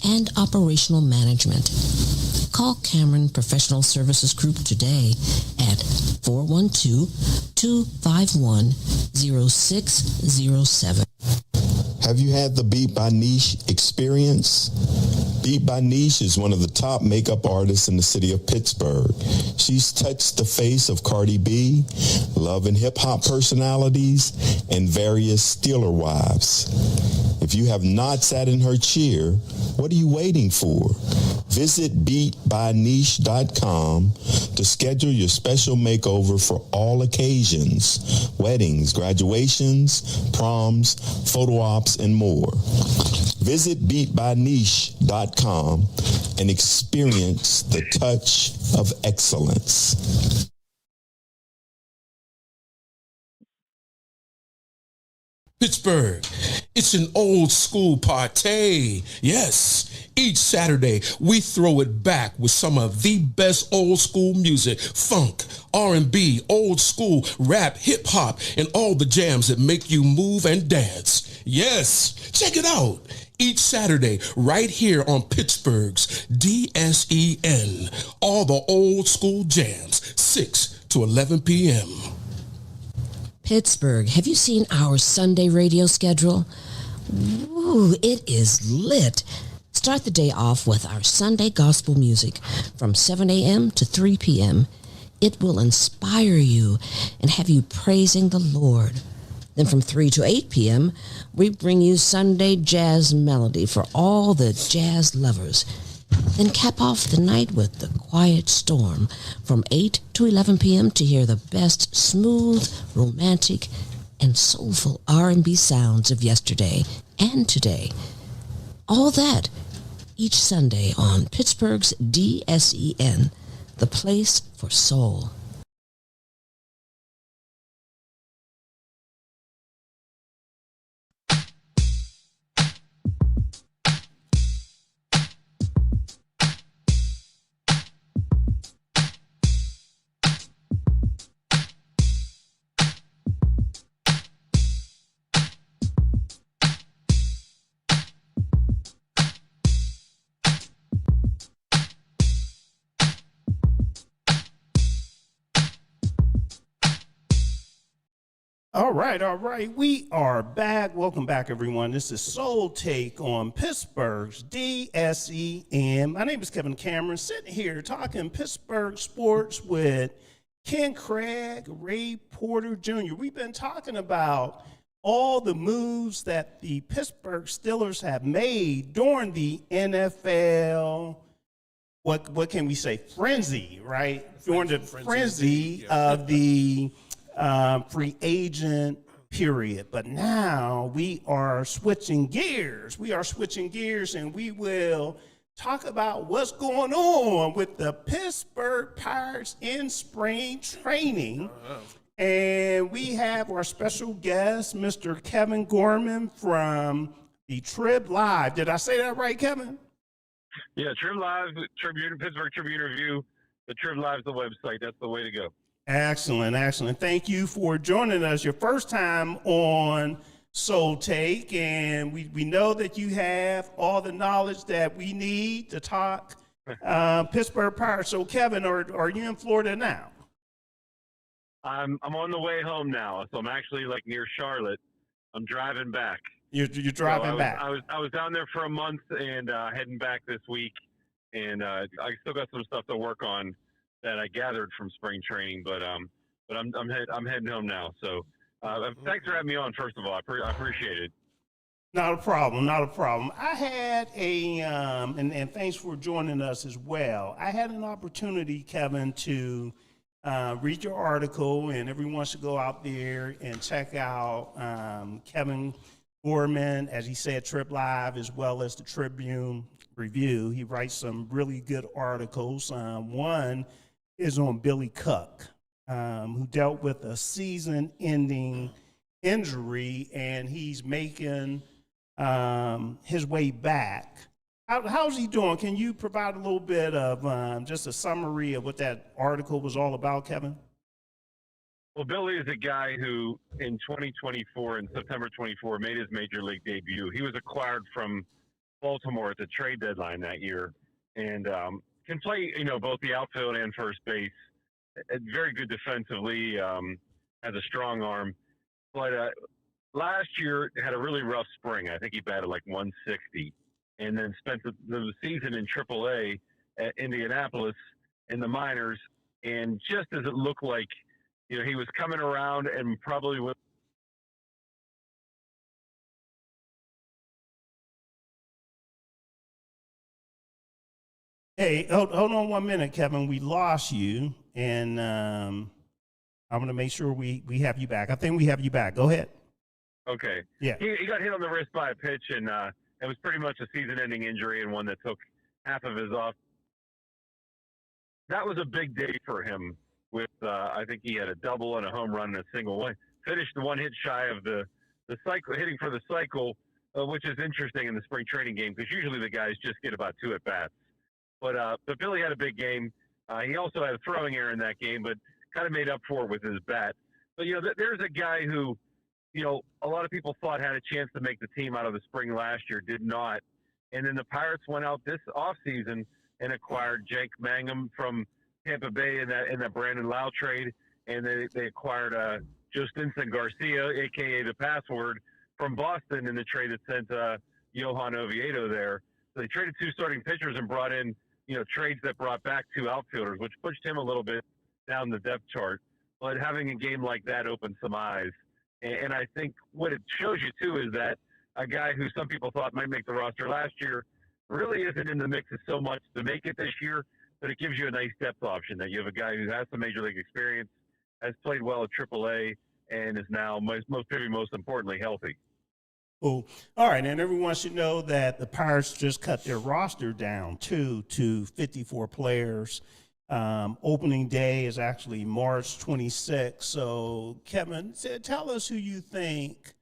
G: and operational management. Call Cameron Professional Services Group today at 412-251-0607.
H: Have you had the Beat by Niche experience? Beat by Niche is one of the top makeup artists in the city of Pittsburgh. She's touched the face of Cardi B, Love and Hip Hop personalities, and various Steeler wives. If you have not sat in her chair, what are you waiting for? Visit beatbyniche.com to schedule your special makeover for all occasions, weddings, graduations, proms, photo ops, and more. Visit beatbyniche.com and experience the touch of excellence.
I: Pittsburgh, it's an old school party. Yes, each Saturday we throw it back with some of the best old school music, funk, R&B, old school, rap, hip hop, and all the jams that make you move and dance. Yes, check it out. Each Saturday, right here on Pittsburgh's DSEN. All the old school jams, 6 to 11 p.m.
G: Pittsburgh, have you seen our Sunday radio schedule? Ooh, it is lit. Start the day off with our Sunday gospel music from 7 a.m. to 3 p.m. It will inspire you and have you praising the Lord. Then from 3 to 8 p.m., we bring you Sunday jazz melody for all the jazz lovers. Then cap off the night with the Quiet Storm from 8 to 11 p.m. to hear the best smooth, romantic, and soulful R&B sounds of yesterday and today. All that each Sunday on Pittsburgh's DSEN, the place for soul.
A: All right. We are back. Welcome back, everyone. This is Soul Take on Pittsburgh's DSEN. My name is Kevin Cameron, sitting here talking Pittsburgh sports with Ken Craig, Ray Porter Jr. We've been talking about all the moves that the Pittsburgh Steelers have made during the NFL, what can we say, frenzy, right? During the frenzy of the free agent period. But now we are switching gears. And we will talk about what's going on with the Pittsburgh Pirates in spring training. And we have our special guest, Mr. Kevin Gorman from the Trib Live. Did I say that right, Kevin?
J: Yeah, Trib Live, Tribune, Pittsburgh Tribune Review. The Trib Live is the website. That's the way to go.
A: Excellent. Thank you for joining us. Your first time on Soul Take, and we know that you have all the knowledge that we need to talk Pittsburgh Pirates. So, Kevin, are you in Florida now?
J: I'm on the way home now, so I'm actually like near Charlotte. I'm driving back.
A: You're driving back.
J: I was down there for a month and heading back this week, and I still got some stuff to work on that I gathered from spring training, but I'm heading home now. So thanks for having me on. First of all, I appreciate it.
A: Not a problem. I had and thanks for joining us as well. I had an opportunity, Kevin, to read your article, and everyone should go out there and check out Kevin Gorman, as he said, Trib Live, as well as the Tribune Review. He writes some really good articles. One is on Billy Cook, who dealt with a season-ending injury, and he's making his way back. How's he doing? Can you provide a little bit of just a summary of what that article was all about, Kevin?
J: Well, Billy is a guy who, in 2024, in September 24, made his major league debut. He was acquired from Baltimore at the trade deadline that year, and can play, both the outfield and first base. Very good defensively, has a strong arm. But last year had a really rough spring. I think he batted like 160, and then spent the season in AAA at Indianapolis in the minors. And just as it looked like, he was coming around and probably would.
A: Hey, hold on 1 minute, Kevin. We lost you, and I'm going to make sure we have you back. I think we have you back. Go ahead.
J: Okay.
A: Yeah.
J: He got hit on the wrist by a pitch, and it was pretty much a season-ending injury and one that took half of his off. That was a big day for him. With I think he had a double and a home run and a single. One finished the one hit shy of the the cycle, hitting for the cycle, which is interesting in the spring training game because usually the guys just get about 2 at bats. But Billy had a big game. He also had a throwing error in that game, but kind of made up for it with his bat. But there's a guy who, a lot of people thought had a chance to make the team out of the spring last year, did not. And then the Pirates went out this offseason and acquired Jake Mangum from Tampa Bay in that Brandon Lau trade, and they acquired Justinson Garcia, a.k.a. the password, from Boston in the trade that sent Johan Oviedo there. So they traded 2 starting pitchers and brought in, trades that brought back 2 outfielders, which pushed him a little bit down the depth chart. But having a game like that opened some eyes. And I think what it shows you, too, is that a guy who some people thought might make the roster last year really isn't in the mix so much to make it this year, but it gives you a nice depth option that you have a guy who has some major league experience, has played well at AAA, and is now most importantly healthy.
A: Cool. All right, and everyone should know that the Pirates just cut their roster down to 54 players. Opening day is actually March 26th. So, Kevin, tell us who you think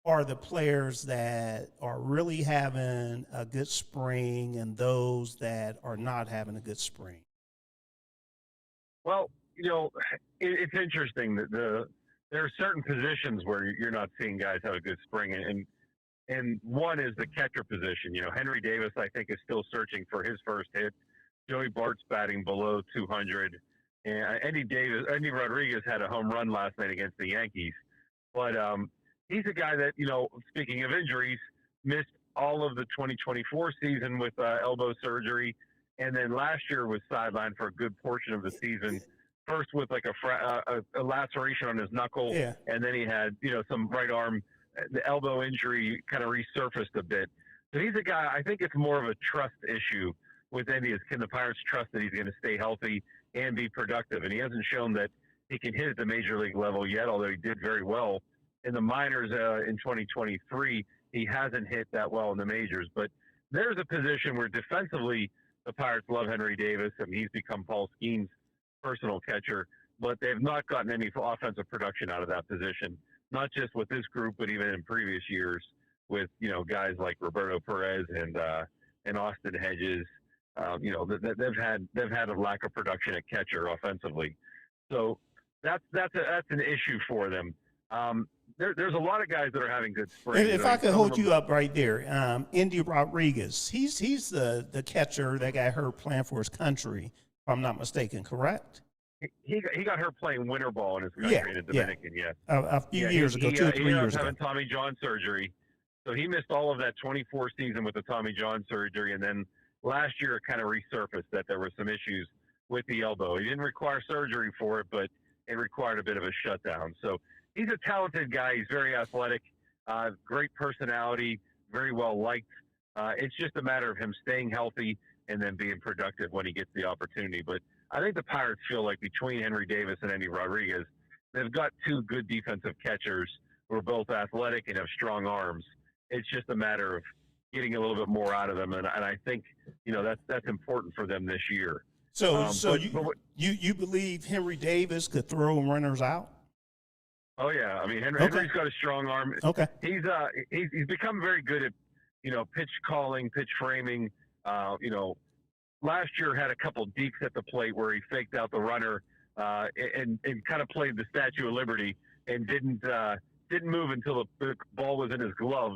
A: are the players that are really having a good spring and those that are not having a good spring.
J: Well, it's interesting that there are certain positions where you're not seeing guys have a good spring, and one is the catcher position. Henry Davis, I think, is still searching for his first hit. Joey Bart's batting below 200, and Andy Rodriguez had a home run last night against the Yankees, but he's a guy that, speaking of injuries, missed all of the 2024 season with elbow surgery, and then last year was sidelined for a good portion of the season. First with like a laceration on his knuckle, and then he had, some right arm, the elbow injury kind of resurfaced a bit. So he's a guy, I think it's more of a trust issue with Indy. Can the Pirates trust that he's going to stay healthy and be productive? And he hasn't shown that he can hit at the major league level yet, although he did very well in the minors in 2023. He hasn't hit that well in the majors. But there's a position where defensively the Pirates love Henry Davis, and he's become Paul Skenes' personal catcher, but they have not gotten any offensive production out of that position, not just with this group, but even in previous years with, guys like Roberto Perez and Austin Hedges. They've had a lack of production at catcher offensively. So that's an issue for them. There's a lot of guys that are having good springs.
A: If I could hold you up right there, Andy Rodriguez, he's the catcher that got hurt playing for his country, if I'm not mistaken, correct?
J: He got hurt playing winter ball in his country in the Dominican,
A: a few years ago, 2 or 3 years ago.
J: Having Tommy John surgery. So he missed all of that 24 season with the Tommy John surgery, and then last year it kind of resurfaced that there were some issues with the elbow. He didn't require surgery for it, but it required a bit of a shutdown. So he's a talented guy. He's very athletic, great personality, very well liked. It's just a matter of him staying healthy and then being productive when he gets the opportunity. But I think the Pirates feel like between Henry Davis and Andy Rodriguez, they've got 2 good defensive catchers who are both athletic and have strong arms. It's just a matter of getting a little bit more out of them, and I think that's important for them this year.
A: So you believe Henry Davis could throw runners out?
J: Oh yeah, I mean Henry's got a strong arm.
A: Okay,
J: he's become very good at pitch calling, pitch framing. Last year had a couple deeks at the plate where he faked out the runner and kind of played the Statue of Liberty and didn't move until the ball was in his glove.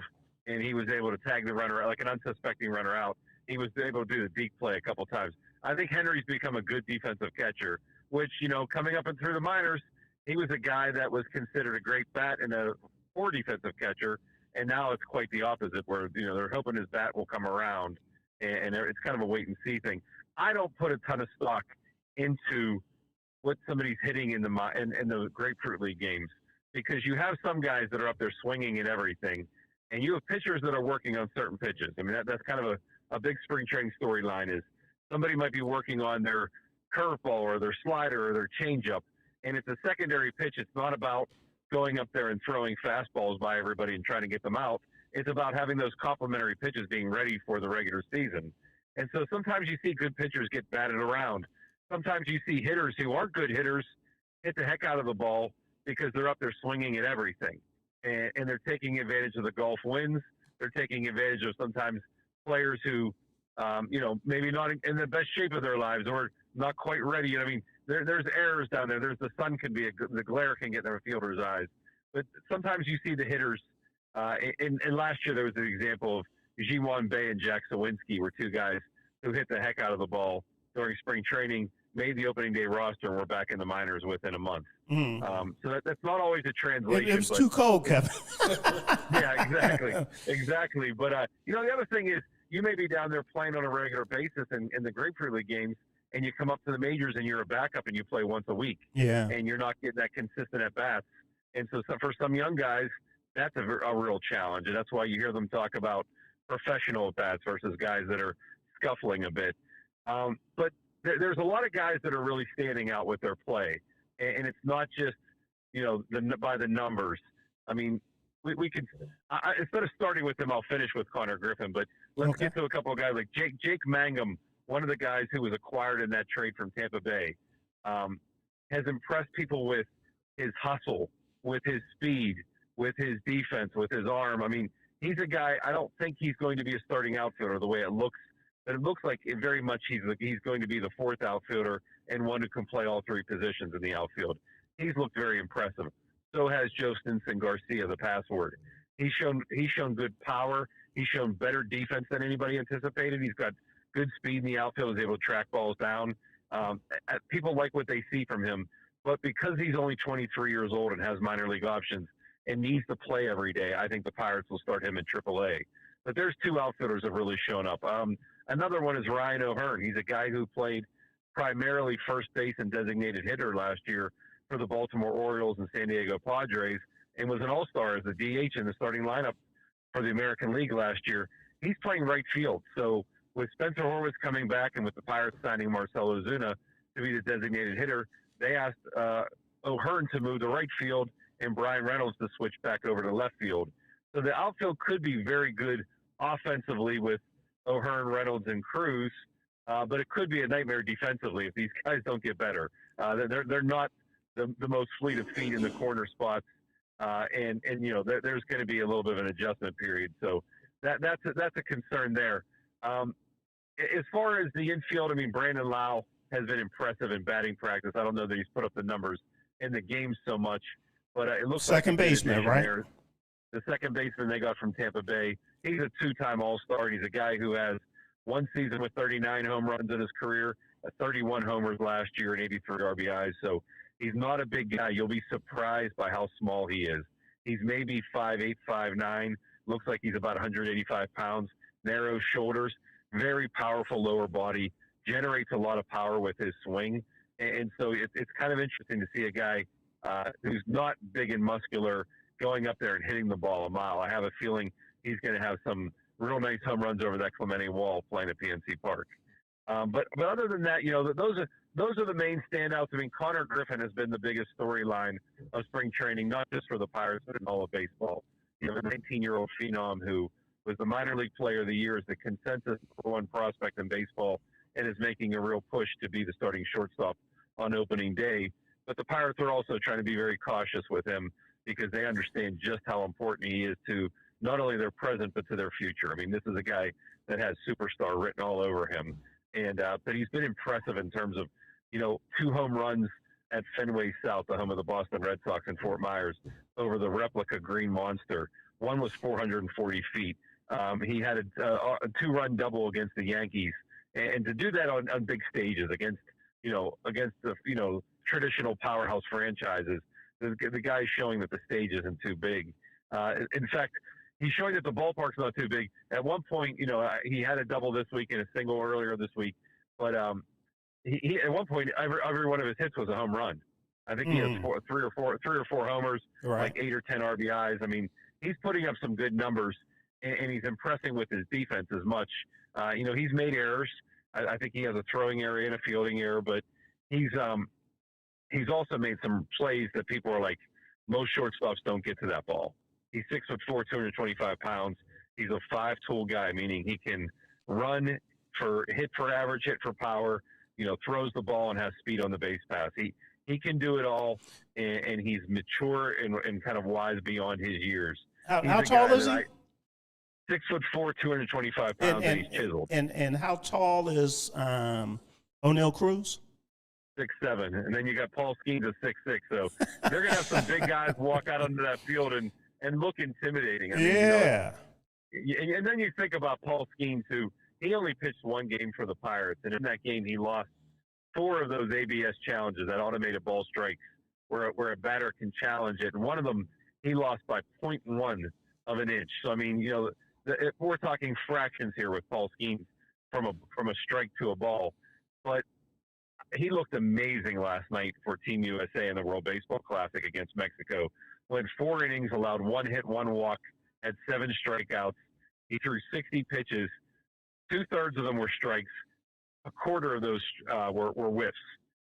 J: And he was able to tag the runner, like an unsuspecting runner out. He was able to do the deep play a couple times. I think Henry's become a good defensive catcher, which, coming up and through the minors, he was a guy that was considered a great bat and a poor defensive catcher. And now it's quite the opposite where, they're hoping his bat will come around and it's kind of a wait and see thing. I don't put a ton of stock into what somebody's hitting in the Grapefruit League games because you have some guys that are up there swinging at everything. And you have pitchers that are working on certain pitches. I mean, that's kind of a big spring training storyline is somebody might be working on their curveball or their slider or their changeup, and it's a secondary pitch. It's not about going up there and throwing fastballs by everybody and trying to get them out. It's about having those complementary pitches being ready for the regular season. And so sometimes you see good pitchers get batted around. Sometimes you see hitters who aren't good hitters hit the heck out of the ball because they're up there swinging at everything. and they're taking advantage of the golf wins. They're taking advantage of sometimes players who, maybe not in the best shape of their lives or not quite ready. I mean, there's errors down there. The sun can be, the glare can get in their fielder's eyes. But sometimes you see the hitters. And last year there was an example of Ji-Won Bae and Jack Sawinski were two guys who hit the heck out of the ball during spring training, made the opening day roster, and were back in the minors within a month. So that's not always a translation.
A: It was too cold, Kevin.
J: Yeah, exactly. But the other thing is, you may be down there playing on a regular basis in the Grapefruit League games, and you come up to the majors and you're a backup and you play once a week.
A: Yeah.
J: And you're not getting that consistent at bats. And so for some young guys, that's a real challenge. And that's why you hear them talk about professional at bats versus guys that are scuffling a bit. But there's a lot of guys that are really standing out with their play. And it's not just, by the numbers. I mean, we could, instead of starting with him, I'll finish with Connor Griffin, but let's get to a couple of guys like Jake Mangum, one of the guys who was acquired in that trade from Tampa Bay, has impressed people with his hustle, with his speed, with his defense, with his arm. I mean, he's a guy, I don't think he's going to be a starting outfielder the way it looks, but it looks like very much he's going to be the fourth outfielder and one who can play all three positions in the outfield. He's looked very impressive. So has Joe Stinson Garcia, the password. He's shown good power. He's shown better defense than anybody anticipated. He's got good speed in the outfield. He's able to track balls down. People like what they see from him, but because he's only 23 years old and has minor league options and needs to play every day, I think the Pirates will start him in AAA. But there's two outfielders that have really shown up. Another one is Ryan O'Hearn. He's a guy who played primarily first base and designated hitter last year for the Baltimore Orioles and San Diego Padres, and was an all-star as a DH in the starting lineup for the American League last year. He's playing right field. So with Spencer Horwitz coming back and with the Pirates signing Marcell Ozuna to be the designated hitter, they asked O'Hearn to move to right field and Brian Reynolds to switch back over to left field. So the outfield could be very good offensively with O'Hearn, Reynolds, and Cruz, but it could be a nightmare defensively if these guys don't get better. They're not the most fleet of feet in the corner spots, and there's going to be a little bit of an adjustment period. So that's a concern there. As far as the infield, I mean, Brandon Lau has been impressive in batting practice. I don't know that he's put up the numbers in the game so much, but it looks
A: second
J: like
A: baseman, right?
J: there. The second baseman they got from Tampa Bay. He's a two-time All-Star. He's a guy who has one season with 39 home runs in his career, 31 homers last year, and 83 RBIs. So he's not a big guy. You'll be surprised by how small he is. He's maybe 5'8", 5'9". Looks like he's about 185 pounds. Narrow shoulders, very powerful lower body, generates a lot of power with his swing. And so it's kind of interesting to see a guy who's not big and muscular going up there and hitting the ball a mile. I have a feeling he's going to have some real nice home runs over that Clemente wall playing at PNC Park. But other than that, those are the main standouts. I mean, Connor Griffin has been the biggest storyline of spring training, not just for the Pirates, but in all of baseball. The 19-year-old phenom who was the minor league player of the year, is the consensus #1 prospect in baseball, and is making a real push to be the starting shortstop on opening day. But the Pirates are also trying to be very cautious with him because they understand just how important he is to not only their present, but to their future. I mean, this is a guy that has superstar written all over him. And but he's been impressive in terms of, 2 home runs at Fenway South, the home of the Boston Red Sox in Fort Myers, over the replica Green Monster. One was 440 feet. He had a 2-run double against the Yankees. And to do that on big stages against the, traditional powerhouse franchises, the guy's showing that the stage isn't too big. In fact, he's showing that the ballpark's not too big. At one point, he had a double this week and a single earlier this week, but he at one point every one of his hits was a home run. I think he has three or four homers,
A: Right.
J: like 8 or 10 RBIs. I mean, he's putting up some good numbers, and he's impressing with his defense as much. He's made errors. I think he has a throwing error and a fielding error, but he's also made some plays that people are like, most shortstops don't get to that ball. He's 6'4", 225 pounds. He's a 5-tool guy, meaning he can run hit for average, hit for power, throws the ball and has speed on the base pass. He can do it all, and he's mature and kind of wise beyond his years.
A: How tall is he?
J: 6'4", 225 pounds, and he's chiseled.
A: And how tall is Oneil Cruz?
J: 6'7", and then you got Paul Skenes at 6'6". So they're gonna have some big guys walk out onto that field and look intimidating. I mean,
A: yeah.
J: And then you think about Paul Skenes, who he only pitched one game for the Pirates, and in that game he lost 4 of those ABS challenges, that automated ball strikes, where a batter can challenge it. And one of them he lost by 0.1 of an inch. So I mean, we're talking fractions here with Paul Skenes from a strike to a ball. But he looked amazing last night for Team USA in the World Baseball Classic against Mexico. Went 4 innings, allowed 1 hit, 1 walk, had 7 strikeouts. He threw 60 pitches. 2/3 of them were strikes. A quarter of those were whiffs.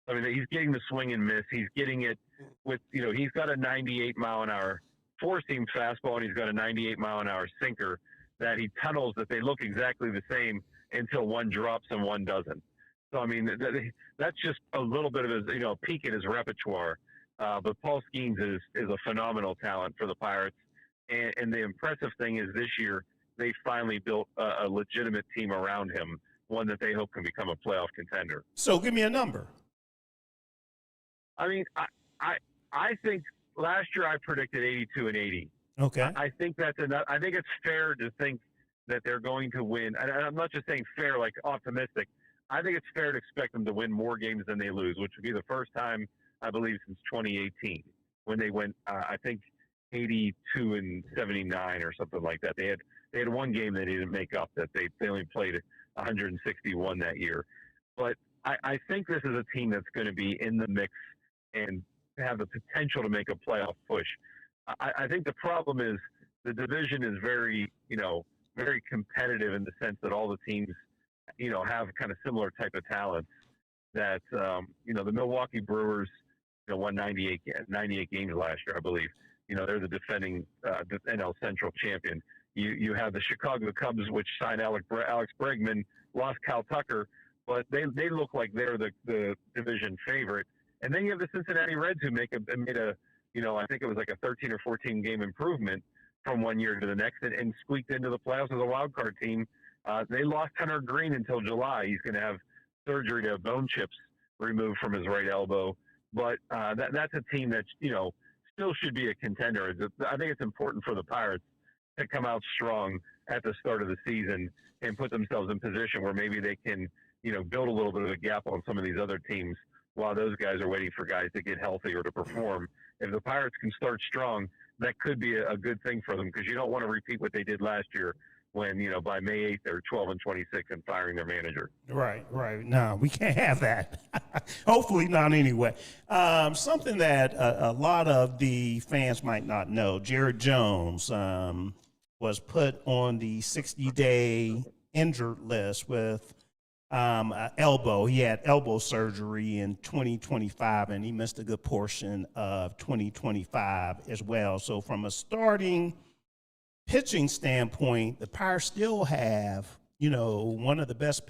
J: I mean, he's getting the swing and miss. He's getting it with, he's got a 98-mile-an-hour four-seam fastball, and he's got a 98-mile-an-hour sinker that he tunnels, that they look exactly the same until one drops and one doesn't. So, I mean, that's just a little bit of his, peak in his repertoire. But Paul Skenes is a phenomenal talent for the Pirates. And the impressive thing is this year, they finally built a legitimate team around him, one that they hope can become a playoff contender.
A: So give me a number.
J: I mean, I think last year I predicted 82 and 80.
A: Okay.
J: I think that's enough. I think it's fair to think that they're going to win. And I'm not just saying fair, like optimistic. I think it's fair to expect them to win more games than they lose, which would be the first time, I believe, since 2018, when they went, I think, 82 and 79 or something like that. They had one game they didn't make up, that they only played 161 that year. But I think this is a team that's going to be in the mix and have the potential to make a playoff push. I think the problem is the division is very competitive in the sense that all the teams, have kind of similar type of talents. That the Milwaukee Brewers, won 98 games last year, I believe. They're the defending NL Central champion. You have the Chicago Cubs, which signed Alex Bregman, lost Cal Tucker, but they look like they're the division favorite. And then you have the Cincinnati Reds, who made a I think it was like a 13 or 14 game improvement from one year to the next, and squeaked into the playoffs as a wild card team. They lost Hunter Green until July. He's going to have surgery to have bone chips removed from his right elbow. But that's a team that still should be a contender. I think it's important for the Pirates to come out strong at the start of the season and put themselves in position where maybe they can build a little bit of a gap on some of these other teams while those guys are waiting for guys to get healthy or to perform. If the Pirates can start strong, that could be a good thing for them, because you don't want to repeat what they did last year when, by May 8th, they're 12-26 and firing their manager.
A: Right. No, we can't have that. Hopefully not anyway. Something that a lot of the fans might not know, Jared Jones was put on the 60-day injured list with elbow. He had elbow surgery in 2025, and he missed a good portion of 2025 as well. So from a starting pitching standpoint, the Pirates still have, one of the best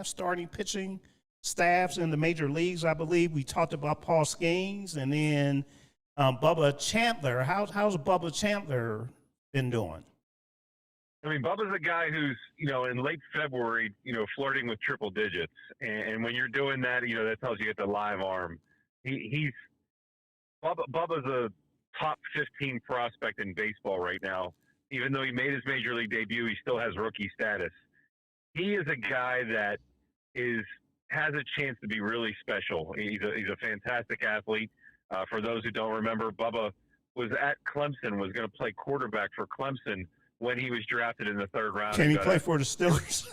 A: starting pitching staffs in the major leagues, I believe. We talked about Paul Skenes, and then Bubba Chandler. How's Bubba Chandler been doing?
J: I mean, Bubba's a guy who's, in late February, flirting with triple digits. And when you're doing that, that tells you get the live arm. Bubba's a top 15 prospect in baseball right now. Even though he made his major league debut, he still has rookie status. He is a guy that has a chance to be really special. He's a fantastic athlete. For those who don't remember, Bubba was at Clemson, was going to play quarterback for Clemson when he was drafted in the 3rd round.
A: Can he play for the Steelers?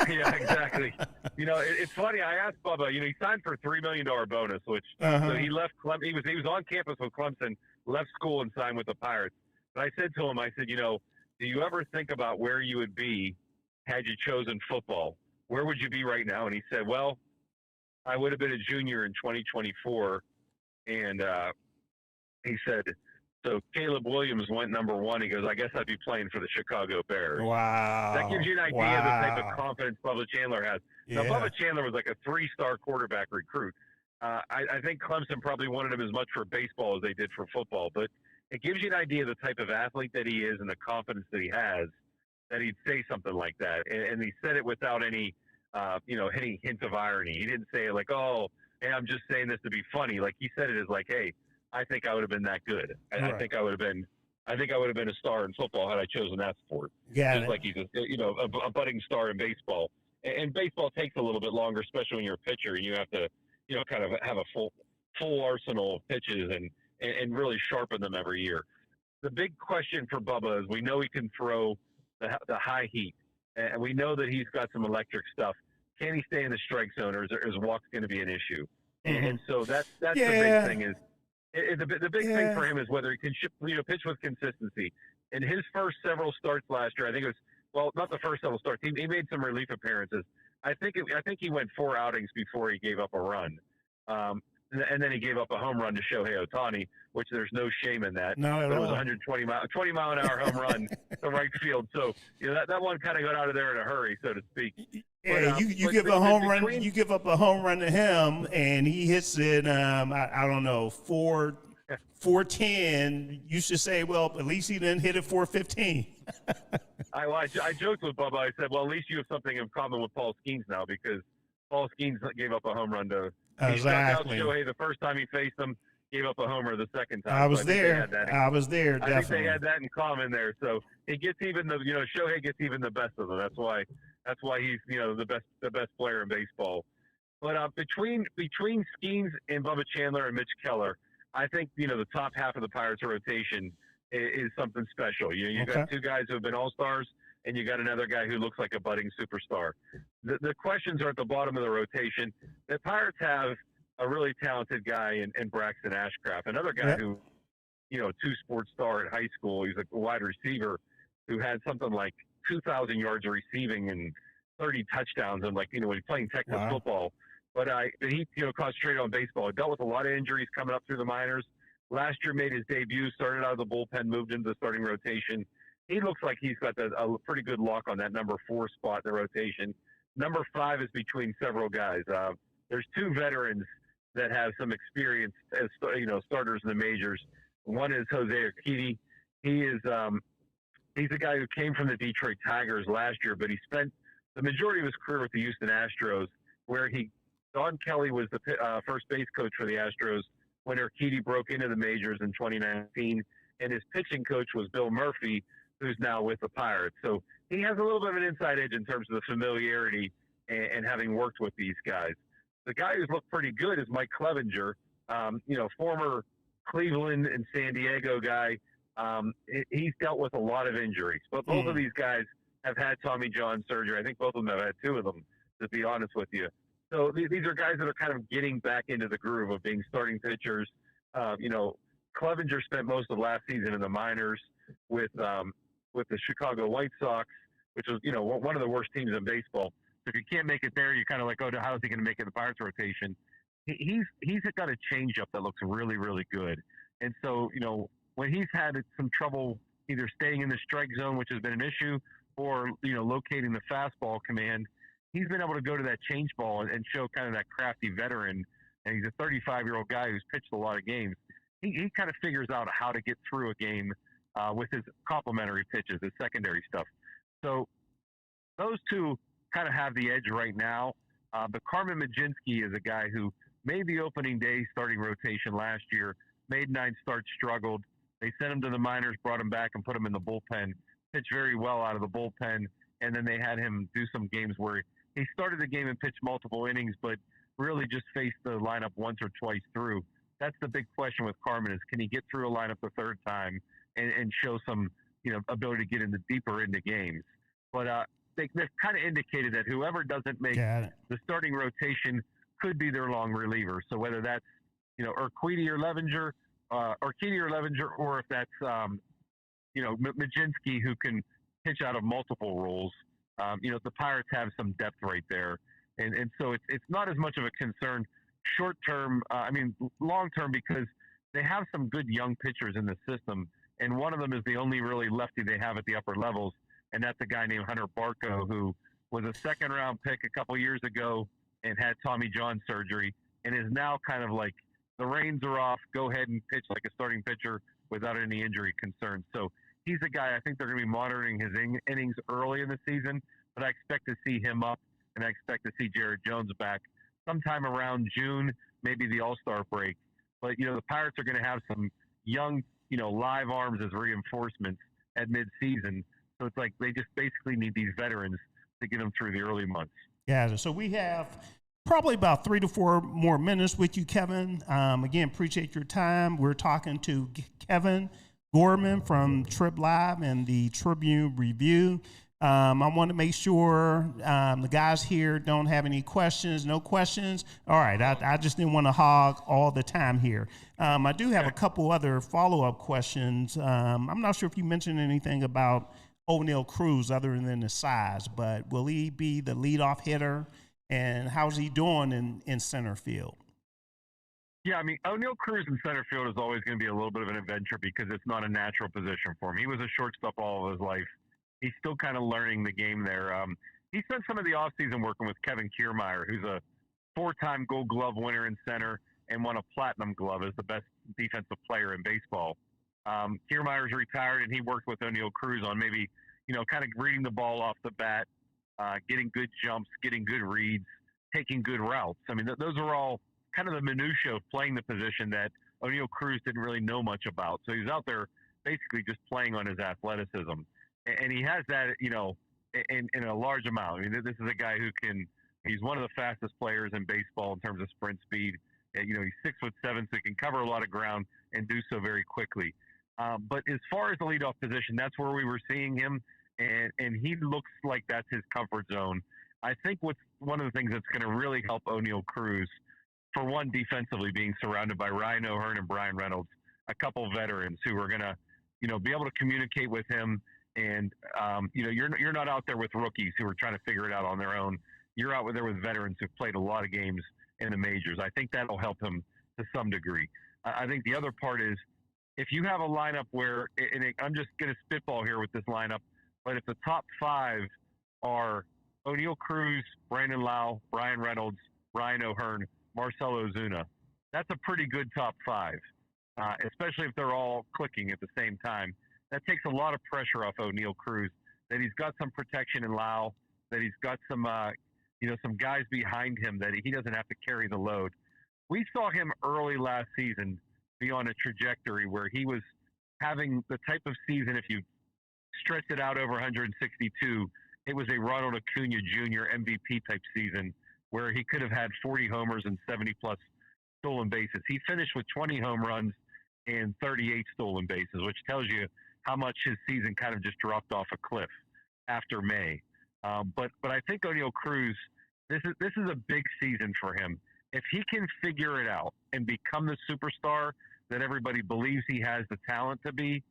J: Yeah, exactly. It's funny. I asked Bubba. He signed for a $3 million bonus, which so he left Clemson. He was on campus with Clemson, left school, and signed with the Pirates. But I said to him, do you ever think about where you would be had you chosen football? Where would you be right now? And he said, well, I would have been a junior in 2024. And he said, So Caleb Williams went number 1. He goes, I guess I'd be playing for the Chicago Bears.
A: Wow.
J: That gives you an idea of the type of confidence Bubba Chandler has.
A: Yeah.
J: Now, Bubba Chandler was like a 3-star quarterback recruit. I think Clemson probably wanted him as much for baseball as they did for football, but it gives you an idea of the type of athlete that he is and the confidence that he has, that he'd say something like that. And he said it without any, any hint of irony. He didn't say it like, oh, hey, I'm just saying this to be funny. Like, he said it as like, hey, I think I would have been that good. And
A: Right.
J: I think I would have been a star in football had I chosen that sport. Just like he's a budding star in baseball. And baseball takes a little bit longer, especially when you're a pitcher and you have to, kind of have a full arsenal of pitches and really sharpen them every year. The big question for Bubba is we know he can throw the high heat, and we know that he's got some electric stuff. Can he stay in the strike zone, or is walk going to be an issue?
A: Mm-hmm.
J: And so that's the big thing is the big thing for him is whether he can pitch with consistency. In his first several starts last year, I think it was not the first several starts. He made some relief appearances. I think he went 4 outings before he gave up a run, and then he gave up a home run to Shohei Ohtani, which there's no shame in that.
A: No, at
J: it was
A: all.
J: 20 mile an hour home run to right field. So that one kind of got out of there in a hurry, so to speak.
A: Yeah, you give a home run. You give up a home run to him, and he hits it. I don't know, 410. You should say, well, at least he didn't hit it 415.
J: I joked with Bubba. I said, well, at least you have something in common with Paul Skenes now, because Paul Skenes gave up a home run to
A: Exactly.
J: He struck out Shohei the first time he faced him, gave up a homer the second time.
A: I was there.
J: Definitely.
A: I think
J: they had that in common there. So he gets even Shohei gets even the best of them. That's why he's the best player in baseball. But between Skenes and Bubba Chandler and Mitch Keller, I think the top half of the Pirates rotation is something special. You've got 2 guys who have been all-stars, and you got another guy who looks like a budding superstar. The questions are at the bottom of the rotation. The Pirates have a really talented guy in Braxton Ashcraft, another guy who, 2-sport star in high school. He's a wide receiver who had something like 2,000 yards receiving and 30 touchdowns, and when he's playing Texas football. But he concentrated on baseball. He dealt with a lot of injuries coming up through the minors. Last year made his debut, started out of the bullpen, moved into the starting rotation. He looks like he's got a pretty good lock on that number 4 spot in the rotation. Number 5 is between several guys. There's 2 veterans that have some experience as starters in the majors. One is Jose Urquidy. He's a guy who came from the Detroit Tigers last year, but he spent the majority of his career with the Houston Astros, where Don Kelly was the first base coach for the Astros when Urquidy broke into the majors in 2019, and his pitching coach was Bill Murphy, who's now with the Pirates. So he has a little bit of an inside edge in terms of the familiarity and having worked with these guys. The guy who's looked pretty good is Mike Clevenger, former Cleveland and San Diego guy. He's dealt with a lot of injuries, but both of these guys have had Tommy John surgery. I think both of them have had 2 of them, to be honest with you. So these are guys that are kind of getting back into the groove of being starting pitchers. Clevenger spent most of last season in the minors with the Chicago White Sox, which was, one of the worst teams in baseball. So if you can't make it there, you're kind of like, oh, how is he going to make it in the Pirates rotation? He's got a changeup that looks really, really good. And so, when he's had some trouble either staying in the strike zone, which has been an issue, or, locating the fastball command, he's been able to go to that change ball and show kind of that crafty veteran. And he's a 35-year-old guy who's pitched a lot of games. He kind of figures out how to get through a game with his complementary pitches, his secondary stuff. So those 2 kind of have the edge right now. But Carmen Majinski is a guy who made the opening day starting rotation last year, made 9 starts, struggled. They sent him to the minors, brought him back, and put him in the bullpen. Pitched very well out of the bullpen, and then they had him do some games where he started the game and pitched multiple innings, but really just faced the lineup once or twice through. That's the big question with Carmen is, can he get through a lineup the 3rd time and show some ability to get deeper into games? But they've kind of indicated that whoever doesn't make the starting rotation could be their long reliever. So whether that's Urquidy or Levenger, or if that's Majinski, who can pitch out of multiple roles. The Pirates have some depth right there, and so it's not as much of a concern short term. Long term, because they have some good young pitchers in the system, and one of them is the only really lefty they have at the upper levels, and that's a guy named Hunter Barco, who was a second-round pick a couple years ago and had Tommy John surgery, and is now kind of like, the reins are off, go ahead and pitch like a starting pitcher without any injury concerns. So he's a guy, I think they're going to be monitoring his innings early in the season, but I expect to see him up, and I expect to see Jared Jones back sometime around June, maybe the All-Star break. But, the Pirates are going to have some young, live arms as reinforcements at midseason. So it's like they just basically need these veterans to get them through the early months.
A: Yeah, so we have probably about 3 to 4 more minutes with you, Kevin. Again, appreciate your time. We're talking to Kevin Gorman from Trib Live and the Tribune Review. I want to make sure the guys here don't have any questions. No questions? All right. I just didn't want to hog all the time here. I do have a couple other follow-up questions. I'm not sure if you mentioned anything about Oneil Cruz other than the size, but will he be the leadoff hitter? And how's he doing in center field?
J: Yeah, I mean, Oneil Cruz in center field is always going to be a little bit of an adventure because it's not a natural position for him. He was a shortstop all of his life. He's still kind of learning the game there. He spent some of the offseason working with Kevin Kiermaier, who's a 4-time Gold Glove winner in center and won a Platinum Glove as the best defensive player in baseball. Kiermaier's retired, and he worked with Oneil Cruz on maybe, kind of reading the ball off the bat, getting good jumps, getting good reads, taking good routes. I mean, those are all kind of the minutia of playing the position that Oneil Cruz didn't really know much about. So he's out there basically just playing on his athleticism. And he has that, in a large amount. I mean, this is a guy who he's one of the fastest players in baseball in terms of sprint speed. And, he's 6'7", so he can cover a lot of ground and do so very quickly. But as far as the leadoff position, that's where we were seeing him. And he looks like that's his comfort zone. I think what's one of the things that's going to really help Oneil Cruz, for one, defensively, being surrounded by Ryan O'Hearn and Brian Reynolds, a couple veterans who are going to, be able to communicate with him. And, you're not out there with rookies who are trying to figure it out on their own. You're out there with veterans who've played a lot of games in the majors. I think that'll help him to some degree. I think the other part is if you have a lineup where, I'm just going to spitball here with this lineup, but if the top 5 are Oneil Cruz, Brandon Lau, Brian Reynolds, Ryan O'Hearn, Marcell Ozuna, that's a pretty good top 5, especially if they're all clicking at the same time. That takes a lot of pressure off Oneil Cruz, that he's got some protection in Lau, that he's got some, some guys behind him that he doesn't have to carry the load. We saw him early last season be on a trajectory where he was having the type of season, if you stretch it out over 162, it was a Ronald Acuna Jr. MVP type season where he could have had 40 homers and 70-plus stolen bases. He finished with 20 home runs and 38 stolen bases, which tells you how much his season kind of just dropped off a cliff after May. But I think Oneil Cruz, this is a big season for him. If he can figure it out and become the superstar that everybody believes he has the talent to be,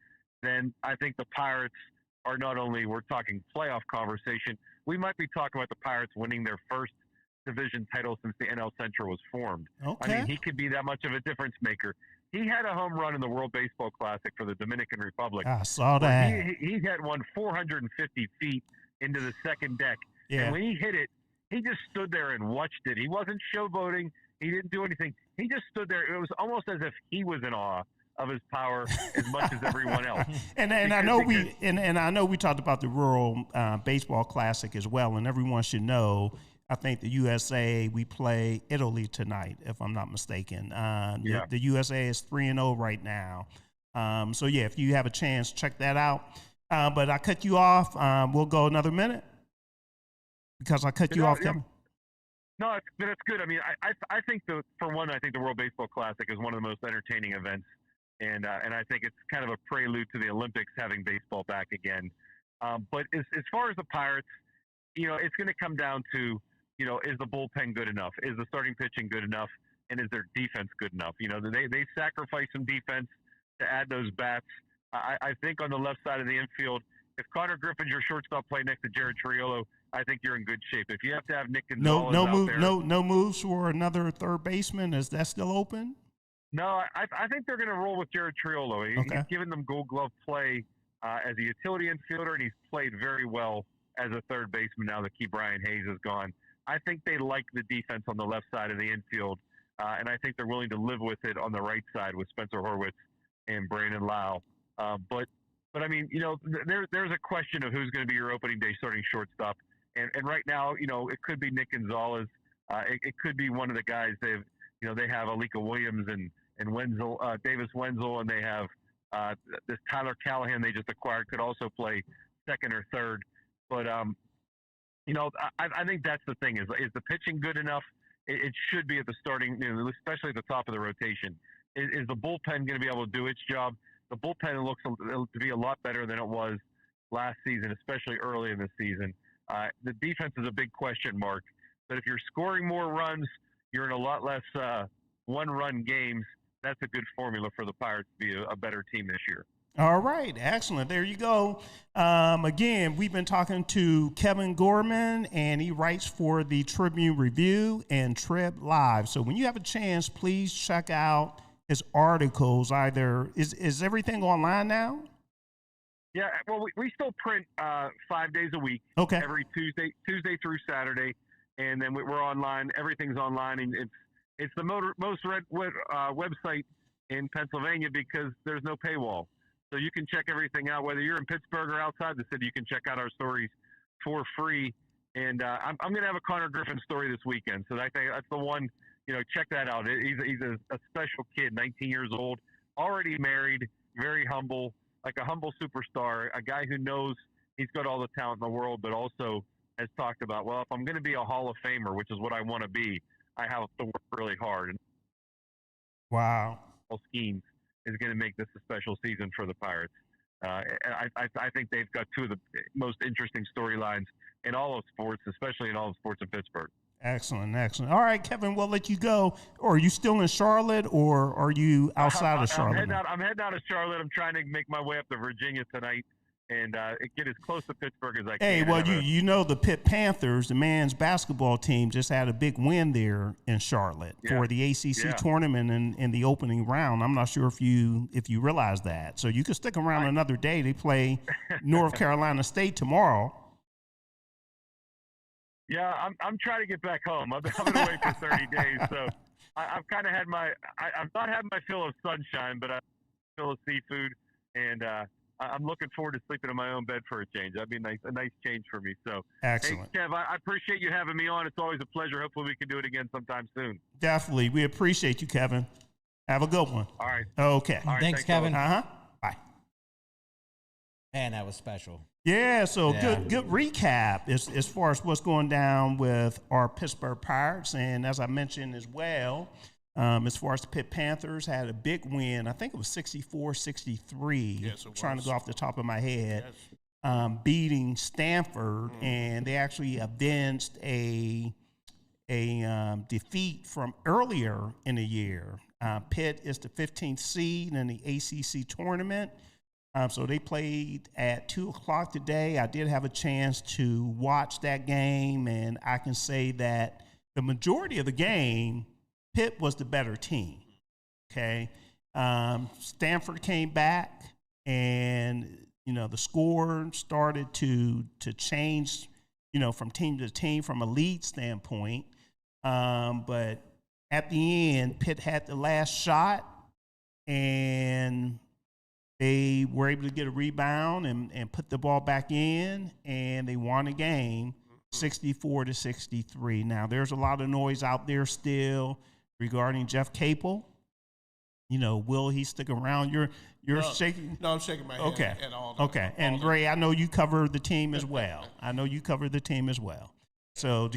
J: then I think the Pirates are not only, we're talking playoff conversation, we might be talking about the Pirates winning their first division title since the NL Central was formed.
A: Okay.
J: I mean, he could be that much of a difference maker. He had a home run in the World Baseball Classic for the Dominican Republic.
A: I saw that.
J: He had one 450 feet into the second deck.
A: Yeah.
J: And when he hit it, he just stood there and watched it. He wasn't showboating. He didn't do anything. He just stood there. It was almost as if he was in awe of his power as much as everyone else.
A: and I know we talked about the Rural Baseball Classic as well, and everyone should know. I think the USA, we play Italy tonight, if I'm not mistaken. The USA is 3-0 right now. So yeah, if you have a chance, check that out. But I cut you off. We'll go another minute because I cut you off, Kevin.
J: No, that's good. I mean, I think for one, I think the World Baseball Classic is one of the most entertaining events, and I think it's kind of a prelude to the Olympics having baseball back again. But as far as the Pirates, it's going to come down to, is the bullpen good enough? Is the starting pitching good enough? And is their defense good enough? They sacrifice some defense to add those bats. I think on the left side of the infield, if Connor Griffin's your shortstop play next to Jared Triolo, I think you're in good shape. If you have to have Nick Gonzalez
A: no moves for another third baseman, is that still open?
J: No, I think they're going to roll with Jared Triolo.
A: Okay.
J: He's given them Gold Glove play as a utility infielder, and he's played very well as a third baseman now that Key Brian Hayes is gone. I think they like the defense on the left side of the infield, and I think they're willing to live with it on the right side with Spencer Horwitz and Brandon Lau. But I mean, there's a question of who's going to be your opening day starting shortstop. And right now, it could be Nick Gonzalez. It could be one of the guys they have Alika Williams and Wenzel, Davis Wenzel, and they have this Tyler Callahan they just acquired could also play second or third. But I think that's the thing is the pitching good enough? It should be at the starting, especially at the top of the rotation. Is the bullpen going to be able to do its job? The bullpen looks to be a lot better than it was last season, especially early in the season. The defense is a big question mark. But if you're scoring more runs, you're in a lot less one-run games. That's a good formula for the Pirates to be a better team this year.
A: All right, excellent. There you go. Again, we've been talking to Kevin Gorman, and he writes for the Tribune Review and Trib Live. So when you have a chance, please check out his articles. Is everything online now?
J: Yeah, well, we still print 5 days a week.
A: Okay.
J: Every Tuesday through Saturday, and then we're online. Everything's online, and it's the most read website in Pennsylvania because there's no paywall. So you can check everything out, whether you're in Pittsburgh or outside the city. You can check out our stories for free. And I'm going to have a Connor Griffin story this weekend. So I think that's the one. Check that out. He's a special kid, 19 years old, already married, very humble, like a humble superstar, a guy who knows he's got all the talent in the world, but also has talked about, well, if I'm going to be a Hall of Famer, which is what I want to be, I have to work really hard. And
A: Wow.
J: Paul Skenes is going to make this a special season for the Pirates. I think they've got two of the most interesting storylines in all of sports, especially in all of sports in Pittsburgh.
A: Excellent. All right, Kevin, we'll let you go. Or are you still in Charlotte, or are you outside of Charlotte?
J: I'm heading out of Charlotte. I'm trying to make my way up to Virginia tonight and get as close to Pittsburgh as I can.
A: Hey, well, the Pitt Panthers, the men's basketball team, just had a big win there in Charlotte for the ACC tournament in the opening round. I'm not sure if you realize that. So you can stick around another day. They play North Carolina State tomorrow.
J: Yeah, I'm trying to get back home. I've been away for 30 days, so I've kind of had I've not had my fill of sunshine, but I fill of seafood, and I'm looking forward to sleeping in my own bed for a change. That'd be a nice change for me. So,
A: excellent.
J: Hey, Kev, I appreciate you having me on. It's always a pleasure. Hopefully we can do it again sometime soon.
A: Definitely. We appreciate you, Kevin. Have a good one.
J: All right.
A: Okay.
E: All right, thanks, Kevin.
A: Bye.
E: Man, that was special.
A: Yeah, so good recap as far as what's going down with our Pittsburgh Pirates. And as I mentioned as well, as far as the Pitt Panthers had a big win. I think it was 64-63.
D: Yes, it
A: trying
D: was.
A: to go off the top of my head.
D: Yes.
A: Beating Stanford, and they actually avenged a defeat from earlier in the year. Pitt is the 15th seed in the ACC tournament. So they played at 2:00 today. I did have a chance to watch that game, and I can say that the majority of the game, Pitt was the better team. Okay. Stanford came back, and, the score started to change, from team to team from a lead standpoint. But at the end, Pitt had the last shot, and they were able to get a rebound and put the ball back in, and they won the game 64-63. Now, there's a lot of noise out there still regarding Jeff Capel. Will he stick around? You're shaking.
D: No, I'm shaking my head
A: Okay.
D: at all.
A: Okay. And Ray, I know you cover the team as well. So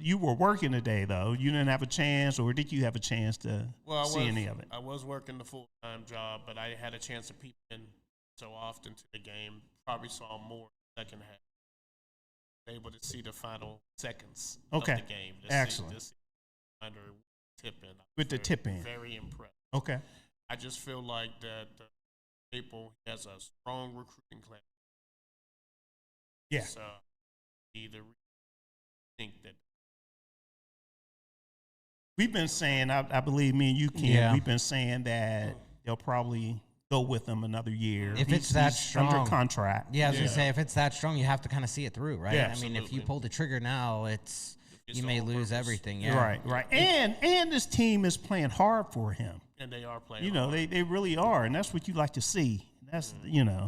A: you were working today, though. You didn't have a chance, or did you have a chance to see any of it?
D: I was working the full-time job, but I had a chance to peep in so often to the game. Probably saw more second half. Able to see the final seconds of the game.
A: Excellent.
D: See under tip-in.
A: With the tip-in.
D: Very impressed.
A: Okay.
D: I just feel like that Capel has a strong recruiting class.
A: Yeah.
D: So either think that
A: We've been saying, I believe me and you, Ken, we've been saying that they'll probably go with him another year.
E: If it's that strong.
A: Under contract.
E: Yeah, I was going to say, if it's that strong, you have to kind of see it through, right?
A: Yeah,
E: I mean, if you pull the trigger now, you
D: the
E: may
D: whole
E: lose
D: purpose.
E: everything. Yeah.
A: Right. And this team is playing hard for him.
D: And they are playing.
A: You know, they really are, and that's what you like to see. That's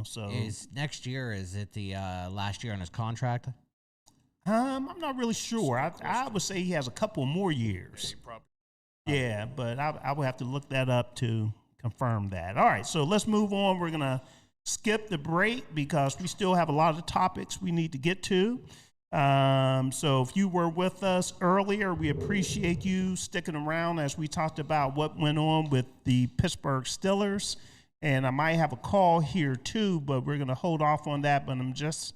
A: so.
E: Is next year? Is it the last year on his contract?
A: I'm not really sure. I would say he has a couple more years. Yeah, but I would have to look that up to confirm that. All right, so let's move on. We're gonna skip the break because we still have a lot of topics we need to get to. So if you were with us earlier, we appreciate you sticking around as we talked about what went on with the Pittsburgh Steelers. And I might have a call here too, but we're going to hold off on that. But I'm just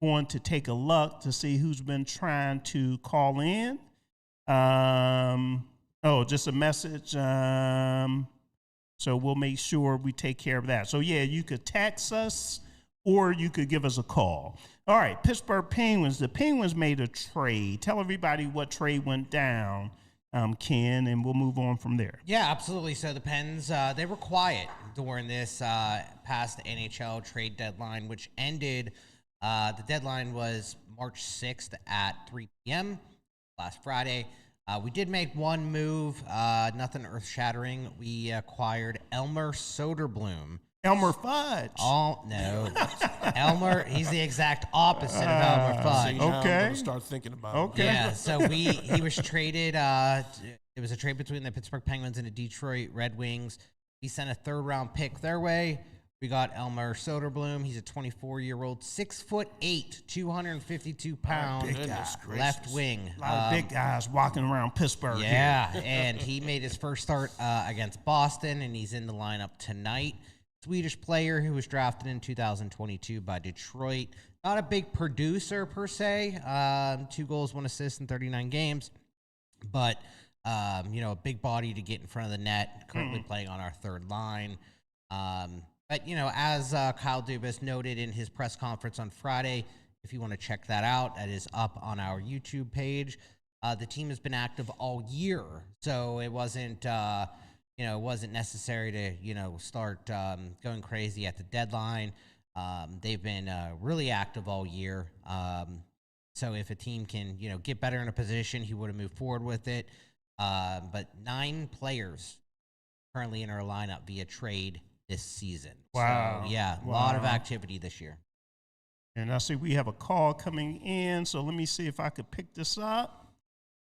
A: going to take a look to see who's been trying to call in. Just a message. So we'll make sure we take care of that. So, yeah, you could text us or you could give us a call. All right, Pittsburgh Penguins. The Penguins made a trade. Tell everybody what trade went down, Ken, and we'll move on from there.
E: Yeah, absolutely. So the Pens, they were quiet during this past NHL trade deadline, which ended. The deadline was March 6th at 3 p.m. last Friday. We did make one move, nothing earth-shattering. We acquired Elmer Söderblom.
A: Elmer Fudge.
E: No. Elmer, he's the exact opposite of Elmer Fudge.
D: I'm gonna start thinking about it.
A: Okay.
E: Yeah, so he was traded. It was a trade between the Pittsburgh Penguins and the Detroit Red Wings. We sent a third-round pick their way. We got Elmer Söderblom. He's a 24-year-old, 6'8", 252-pound left wing.
A: A lot of big guys walking around Pittsburgh.
E: Yeah, and he made his first start against Boston, and he's in the lineup tonight. Swedish player who was drafted in 2022 by Detroit. Not a big producer per se. 2 goals, 1 assist in 39 games. But, a big body to get in front of the net. Currently playing on our third line. But, as Kyle Dubas noted in his press conference on Friday, if you want to check that out, that is up on our YouTube page. The team has been active all year. So it wasn't... it wasn't necessary to, start going crazy at the deadline. They've been really active all year. So if a team can, get better in a position, he would have moved forward with it. But 9 players currently in our lineup via trade this season.
A: Wow.
E: So, yeah, a lot of activity this year.
A: And I see we have a call coming in, so let me see if I could pick this up.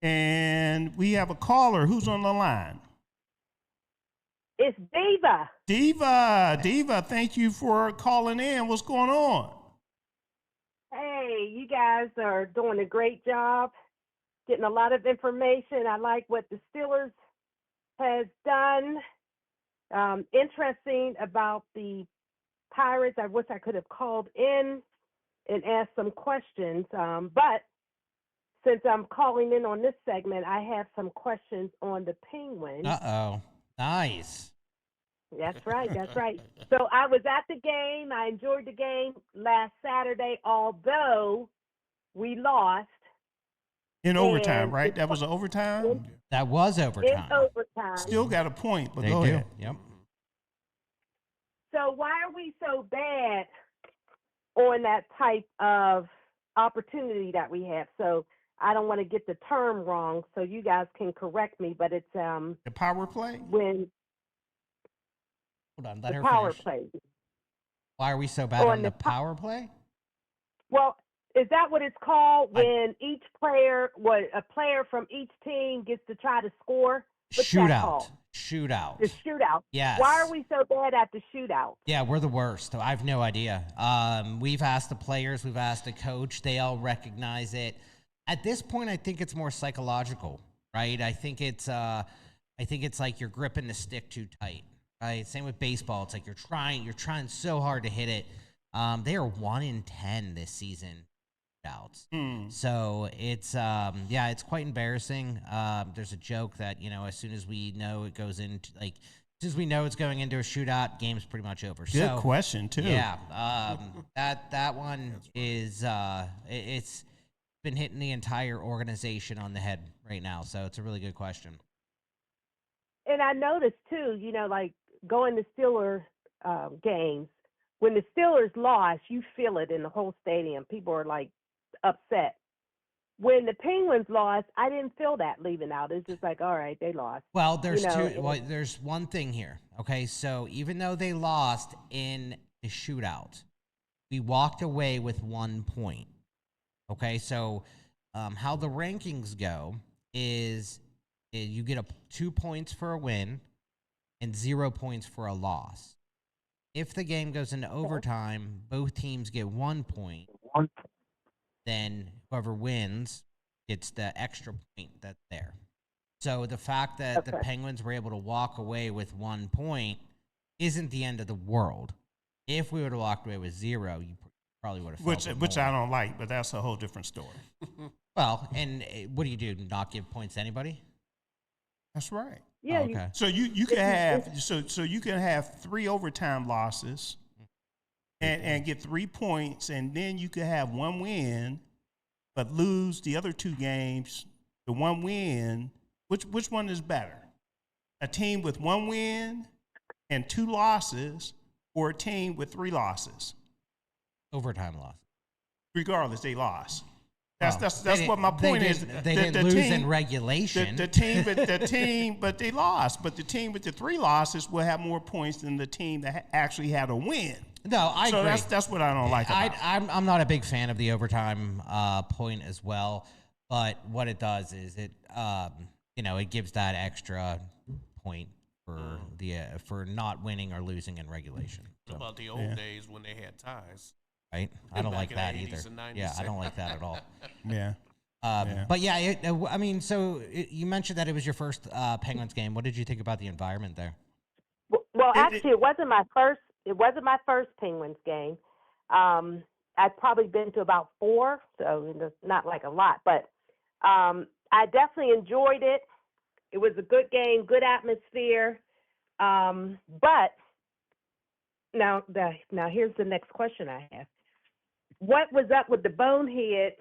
A: And we have a caller. Who's on the line?
K: It's Diva.
A: Diva, thank you for calling in. What's going on?
K: Hey, you guys are doing a great job, getting a lot of information. I like what the Steelers has done. Interesting about the Pirates. I wish I could have called in and asked some questions. But since I'm calling in on this segment, I have some questions on the Penguins.
E: Uh-oh. Nice.
K: That's right. So I was at the game. I enjoyed the game last Saturday, although we lost.
A: In overtime, right? That was an overtime?
E: That was overtime.
K: In overtime.
A: Still got a point, but
E: They
A: go
E: do.
A: ahead.
E: Yep.
K: So why are we so bad on that type of opportunity that we have? So I don't want to get the term wrong, so you guys can correct me, but it's
A: The power play?
K: when
E: Hold on. Let
K: the
E: her
K: power
E: finish.
K: play.
E: Why are we so bad
K: On
E: on the
K: the
E: power play?
K: Well, is that what it's called when each player, a player from each team gets to try to score? What's that called?
E: Shootout.
K: The shootout.
E: Yes.
K: Why are we so bad at the shootout?
E: Yeah, we're the worst. I have no idea. We've asked the players, we've asked the coach. They all recognize it. At this point, I think it's more psychological, right? I think it's like you're gripping the stick too tight. Right? Same with baseball. It's like you're trying so hard to hit it. They are 1 in 10 this season. Outs. So it's it's quite embarrassing. There's a joke that as soon as we know it goes into as soon as we know it's going into a shootout, game's pretty much over.
A: Good question too.
E: Yeah, that one is it's been hitting the entire organization on the head right now. So it's a really good question.
K: And I noticed too, like going to Steelers games, when the Steelers lost, you feel it in the whole stadium. People are like upset. When the Penguins lost, I didn't feel that leaving out. It's just like, all right, they lost.
E: Well, there's one thing here. Okay, so even though they lost in the shootout, we walked away with 1 point. Okay, so how the rankings go is you get 2 points for a win and 0 points for a loss. If the game goes into overtime, both teams get 1 point. Then whoever wins gets the extra point that's there. So the fact that the Penguins were able to walk away with 1 point isn't the end of the world. If we would have walked away with 0, you probably would have felt
A: which I don't like, but that's a whole different story.
E: Well, and what do? Not give points to anybody?
A: That's right.
K: Yeah.
E: Oh, okay.
A: So you can have so you can have 3 overtime losses and get 3 points, and then you could have 1 win, but lose the other 2 games. The 1 win, which one is better? A team with 1 win and 2 losses, or a team with 3 losses?
E: Overtime loss.
A: Regardless, they lost. That's
E: They
A: what my point is.
E: They didn't lose in regulation.
A: The team, but they lost. But the team with the 3 losses will have more points than the team that actually had a win.
E: No, I agree.
A: That's what I don't like about it.
E: I'm not a big fan of the overtime point as well. But what it does is it gives that extra point for not winning or losing in regulation.
D: What about the old days when they had ties?
E: Right? I don't like that either. Yeah, I don't like that at all.
A: Yeah.
E: But you mentioned that it was your first Penguins game. What did you think about the environment there?
K: Well, actually, it wasn't my first. It wasn't my first Penguins game. I'd probably been to about 4, so not like a lot. But I definitely enjoyed it. It was a good game, good atmosphere. But now here's the next question I have. What was up with the bonehead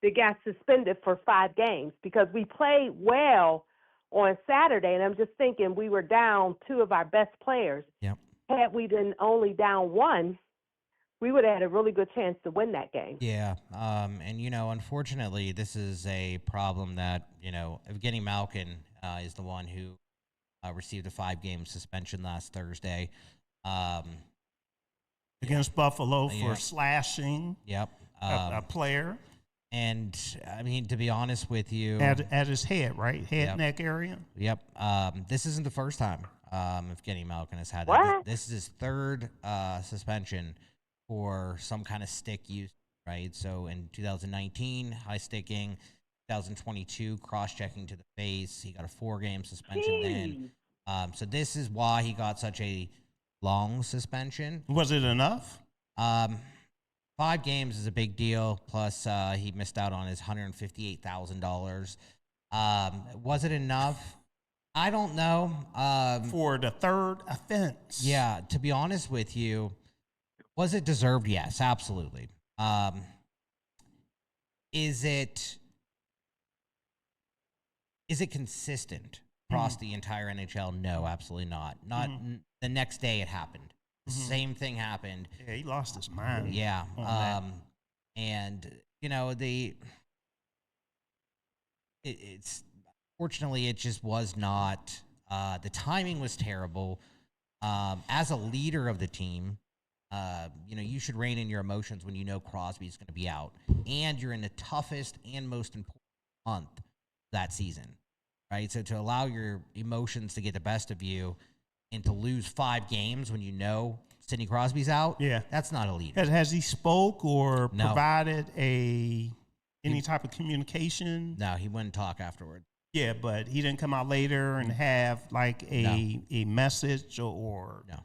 K: that got suspended for 5 games? Because we played well on Saturday, and I'm just thinking we were down 2 of our best players.
E: Yep.
K: Had we been only down 1, we would have had a really good chance to win that game.
E: Yeah. Unfortunately, this is a problem that, Evgeni Malkin is the one who received a 5-game suspension last Thursday.
A: Against Buffalo for slashing a player.
E: And, to be honest with you.
A: At his head, right? Neck area?
E: Yep. This isn't the first time Evgeni Malkin has had
K: what?
E: that. This is his 3rd suspension for some kind of stick use, right? So in 2019, high sticking. 2022, cross-checking to the face. He got a 4-game suspension then. So this is why he got such a long suspension.
A: Was it enough?
E: 5 games is a big deal. Plus, he missed out on his $158,000. Was it enough? I don't know.
A: For the 3rd offense.
E: Yeah, to be honest with you, was it deserved? Yes, absolutely. Is it consistent across the entire NHL? No, absolutely not. The next day it happened. The same thing happened.
A: Yeah, he lost his mind.
E: Yeah. It's fortunately it just was not. The timing was terrible. As a leader of the team, you should rein in your emotions when you know Crosby's going to be out, and you're in the toughest and most important month that season, right? So to allow your emotions to get the best of you and to lose 5 games when you know Sidney Crosby's out, that's not a leader.
A: Has he spoke or
E: No.
A: provided any type of communication?
E: No, he wouldn't talk afterward.
A: Yeah, but he didn't come out later and have like a message or
E: No.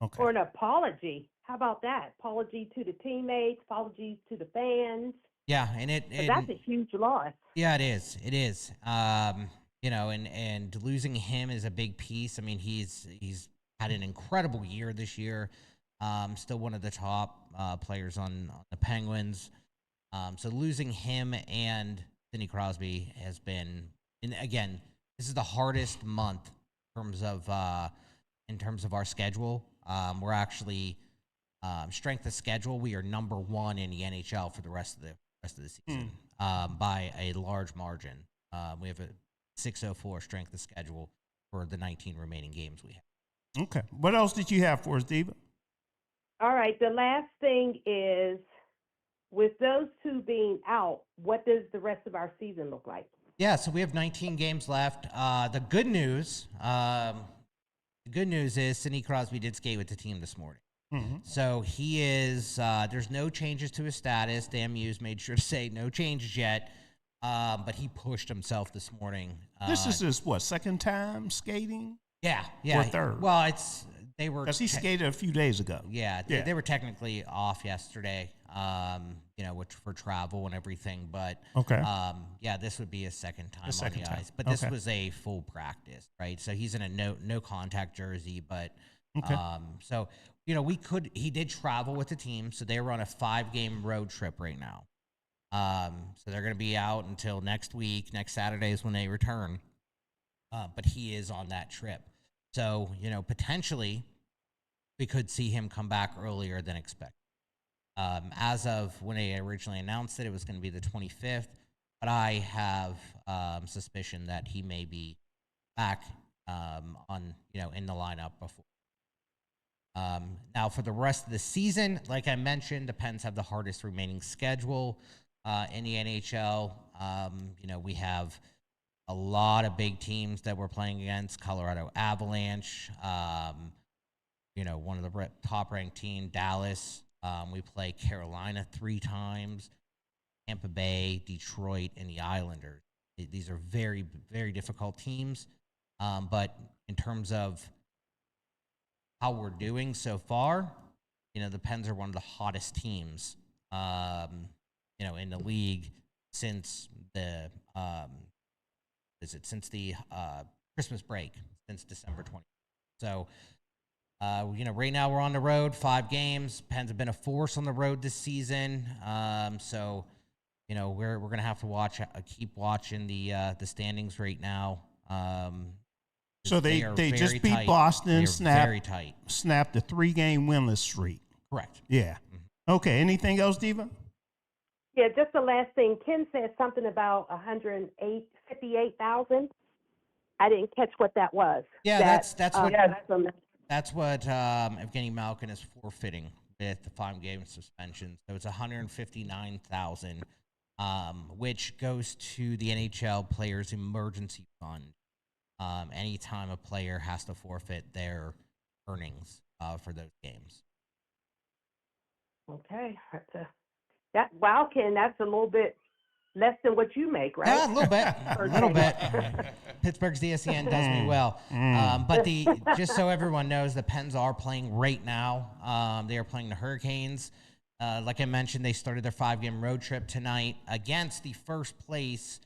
A: Okay.
K: Or an apology. How about that? Apology to the teammates, apologies to the fans.
E: Yeah, and
K: That's a huge loss.
E: Yeah, it is. It is. And losing him is a big piece. I mean, he's had an incredible year this year. Still one of the top players on the Penguins. So losing him and Sidney Crosby has been, and again, this is the hardest month in terms of our schedule. We're actually strength of schedule. We are number 1 in the NHL for the rest of the season by a large margin. We have a 604 strength of schedule for the 19 remaining games we have.
A: Okay. What else did you have for us, Diva?
K: All right. The last thing is, with those two being out, what does the rest of our season look like?
E: Yeah, so we have 19 games left. The good news is Sidney Crosby did skate with the team this morning.
A: Mm-hmm.
E: So he is, there's no changes to his status. Dan Muse made sure to say no changes yet, but he pushed himself this morning.
A: This is his, second time skating?
E: Yeah.
A: Or third?
E: Well, they were...
A: Because he skated a few days ago.
E: Yeah, they were technically off yesterday, which for travel and everything. But,
A: okay.
E: This would be his second time on the ice. But this was a full practice, right? So he's in a no contact jersey, but...
A: Okay.
E: He did travel with the team, so they were on a 5-game road trip right now. So they're going to be out until next week. Next Saturday is when they return. But he is on that trip. So, potentially we could see him come back earlier than expected. As of when they originally announced it was going to be the 25th, but I have suspicion that he may be back in the lineup before. Now, for the rest of the season, like I mentioned, the Pens have the hardest remaining schedule in the NHL. We have a lot of big teams that we're playing against. Colorado Avalanche, one of the top-ranked team, Dallas. We play Carolina 3 times, Tampa Bay, Detroit, and the Islanders. These are very, very difficult teams. But in terms of how we're doing so far, the Pens are one of the hottest teams, in the league since the Christmas break, since December 20th. So, right now we're on the road, 5 games. Pens have been a force on the road this season. So, we're gonna have to keep watching the standings right now.
A: So they just beat
E: tight.
A: Boston,
E: very tight.
A: snapped a 3-game winless streak.
E: Correct.
A: Yeah. Mm-hmm. Okay. Anything else, Diva?
K: Yeah, just the last thing. Ken said something about 158,000. I didn't catch what that was.
E: Yeah, that's what Evgeni Malkin is forfeiting with the 5-game suspension. So it's 159,000, which goes to the NHL Players Emergency Fund. Anytime a player has to forfeit their earnings for those games.
K: Okay. Wow, Ken, that's a little bit less than what you make, right?
E: Yeah, a little bit. A little bit. Pittsburgh's DSEN does me well. But just so everyone knows, the Pens are playing right now. They are playing the Hurricanes. Like I mentioned, they started their 5-game road trip tonight against the first place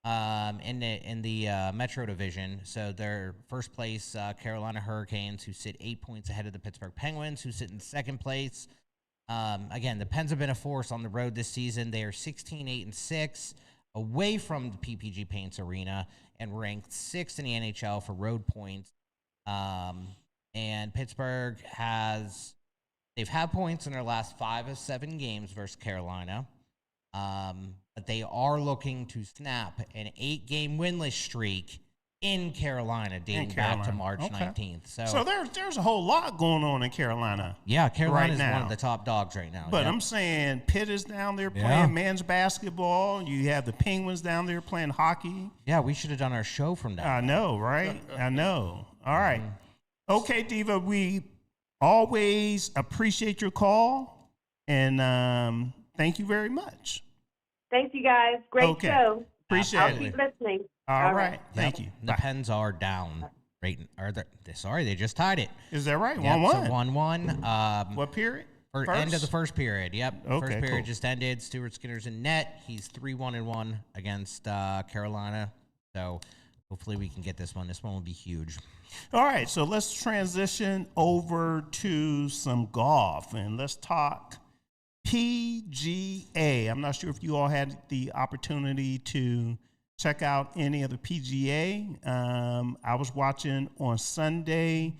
E: in the Metro Division. So their first place, Carolina Hurricanes, who sit 8 points ahead of the Pittsburgh Penguins, who sit in second place. Again, the Pens have been a force on the road this season. They are 16-8-6 away from the PPG Paints Arena and ranked 6th in the NHL for road points. And Pittsburgh they've had points in their last 5 of 7 games versus Carolina. But they are looking to snap an 8-game winless streak in Carolina, dating back to March 19th.
A: So there's a whole lot going on in Carolina.
E: Yeah, Carolina is
A: right now.
E: one of the top dogs right now.
A: But I'm saying Pitt is down there playing men's basketball. You have the Penguins down there playing hockey.
E: Yeah, we should have done our show from that.
A: I know, right? I know. All right. Okay, Diva, we always appreciate your call, and thank you very much.
K: Thank you, guys. Great show.
A: Appreciate
K: I'll
A: it.
K: keep listening.
A: All right. Thank you.
E: The Pens are down. Right? They just tied it.
A: Is that right?
E: 1-1.
A: So
E: 1-1.
A: What period?
E: End of the first period. Yep.
A: Okay,
E: first period
A: cool.
E: just ended. Stuart Skinner's in net. He's 3-1-1 against Carolina. So hopefully we can get this one. This one will be huge.
A: All right. So let's transition over to some golf, and let's talk PGA. I'm not sure if you all had the opportunity to check out any of the PGA. I was watching on Sunday,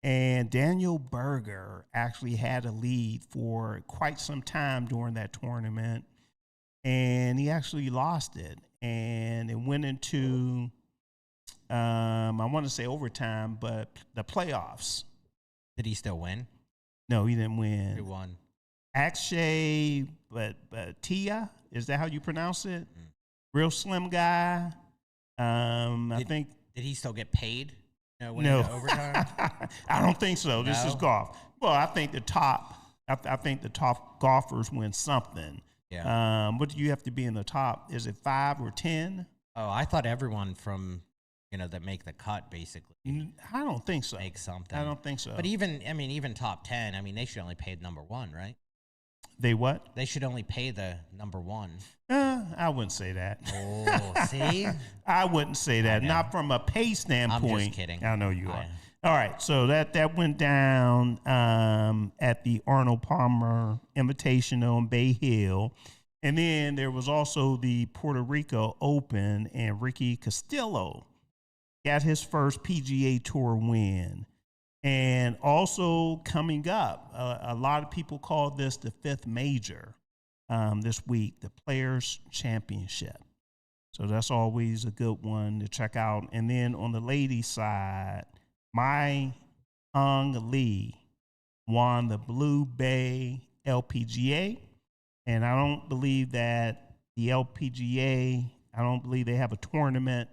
A: and Daniel Berger actually had a lead for quite some time during that tournament, and he actually lost it. And it went into, I want to say overtime, but the playoffs.
E: Did he still win?
A: No, he didn't win.
E: Who won?
A: Akshay, but Tia, is that how you pronounce it? Real slim guy. I think.
E: Did he still get paid? When
A: No,
E: he went to overtime?
A: I don't think so. This is
E: No?
A: golf. Well, I think the top. I think the top golfers win something.
E: Yeah.
A: What do you have to be in the top? Is it 5 or 10?
E: Oh, I thought everyone from that make the cut basically
A: I don't think so.
E: make something.
A: I don't think so.
E: But even top 10. They should only pay number one, right?
A: They what?
E: They should only pay the number one.
A: I wouldn't say that.
E: Oh, see?
A: I wouldn't say that.
E: know.
A: Not from a pay standpoint.
E: I'm just kidding.
A: I know you are. All right, so that went down at the Arnold Palmer Invitational in Bay Hill. And then there was also the Puerto Rico Open, and Ricky Castillo got his first PGA Tour win. And also coming up, a lot of people call this the fifth major this week, the Players Championship. So that's always a good one to check out. And then on the ladies' side, Mai Hung Lee won the Blue Bay LPGA. And I don't believe that the LPGA, I don't believe they have a tournament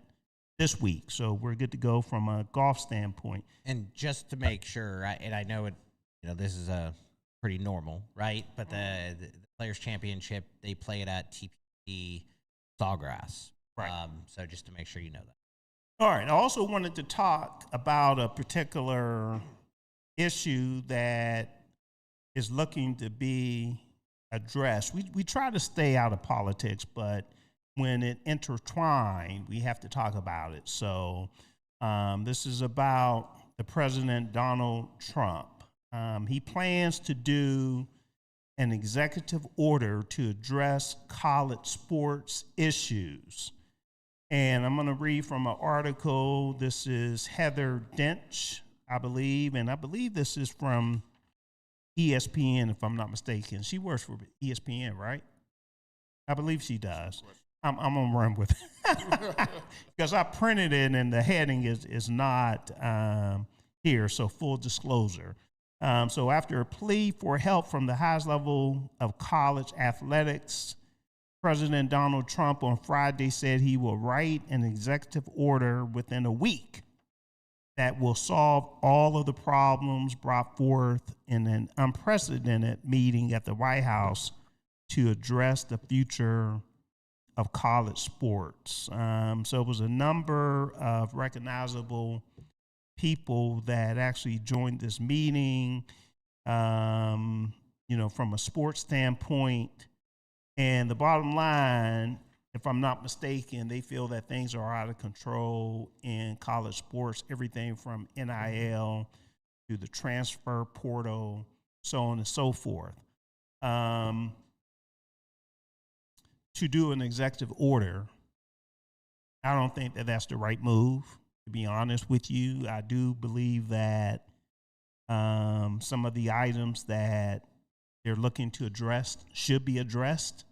A: this week. So we're good to go from a golf standpoint.
E: And just to make sure, I know it, this is a pretty normal, right? But the Players Championship, they play it at TPC Sawgrass.
A: Right.
E: So just to make sure you know that.
A: All right. I also wanted to talk about a particular issue that is looking to be addressed. We try to stay out of politics, but when it intertwined, we have to talk about it. So this is about the President Donald Trump. He plans to do an executive order to address college sports issues. And I'm going to read from an article. This is Heather Dench, I believe, and I believe this is from ESPN, if I'm not mistaken. She works for ESPN, right? I believe she does. I'm going to run with it because I printed it and the heading is not here, so full disclosure. So after a plea for help from the highest level of college athletics, President Donald Trump on Friday said he will write an executive order within a week that will solve all of the problems brought forth in an unprecedented meeting at the White House to address the future of college sports. So it was a number of recognizable people that actually joined this meeting, from a sports standpoint. And the bottom line, if I'm not mistaken, they feel that things are out of control in college sports, everything from NIL to the transfer portal, so on and so forth. To do an executive order, I don't think that that's the right move, to be honest with you. I do believe that some of the items that they're looking to address should be addressed.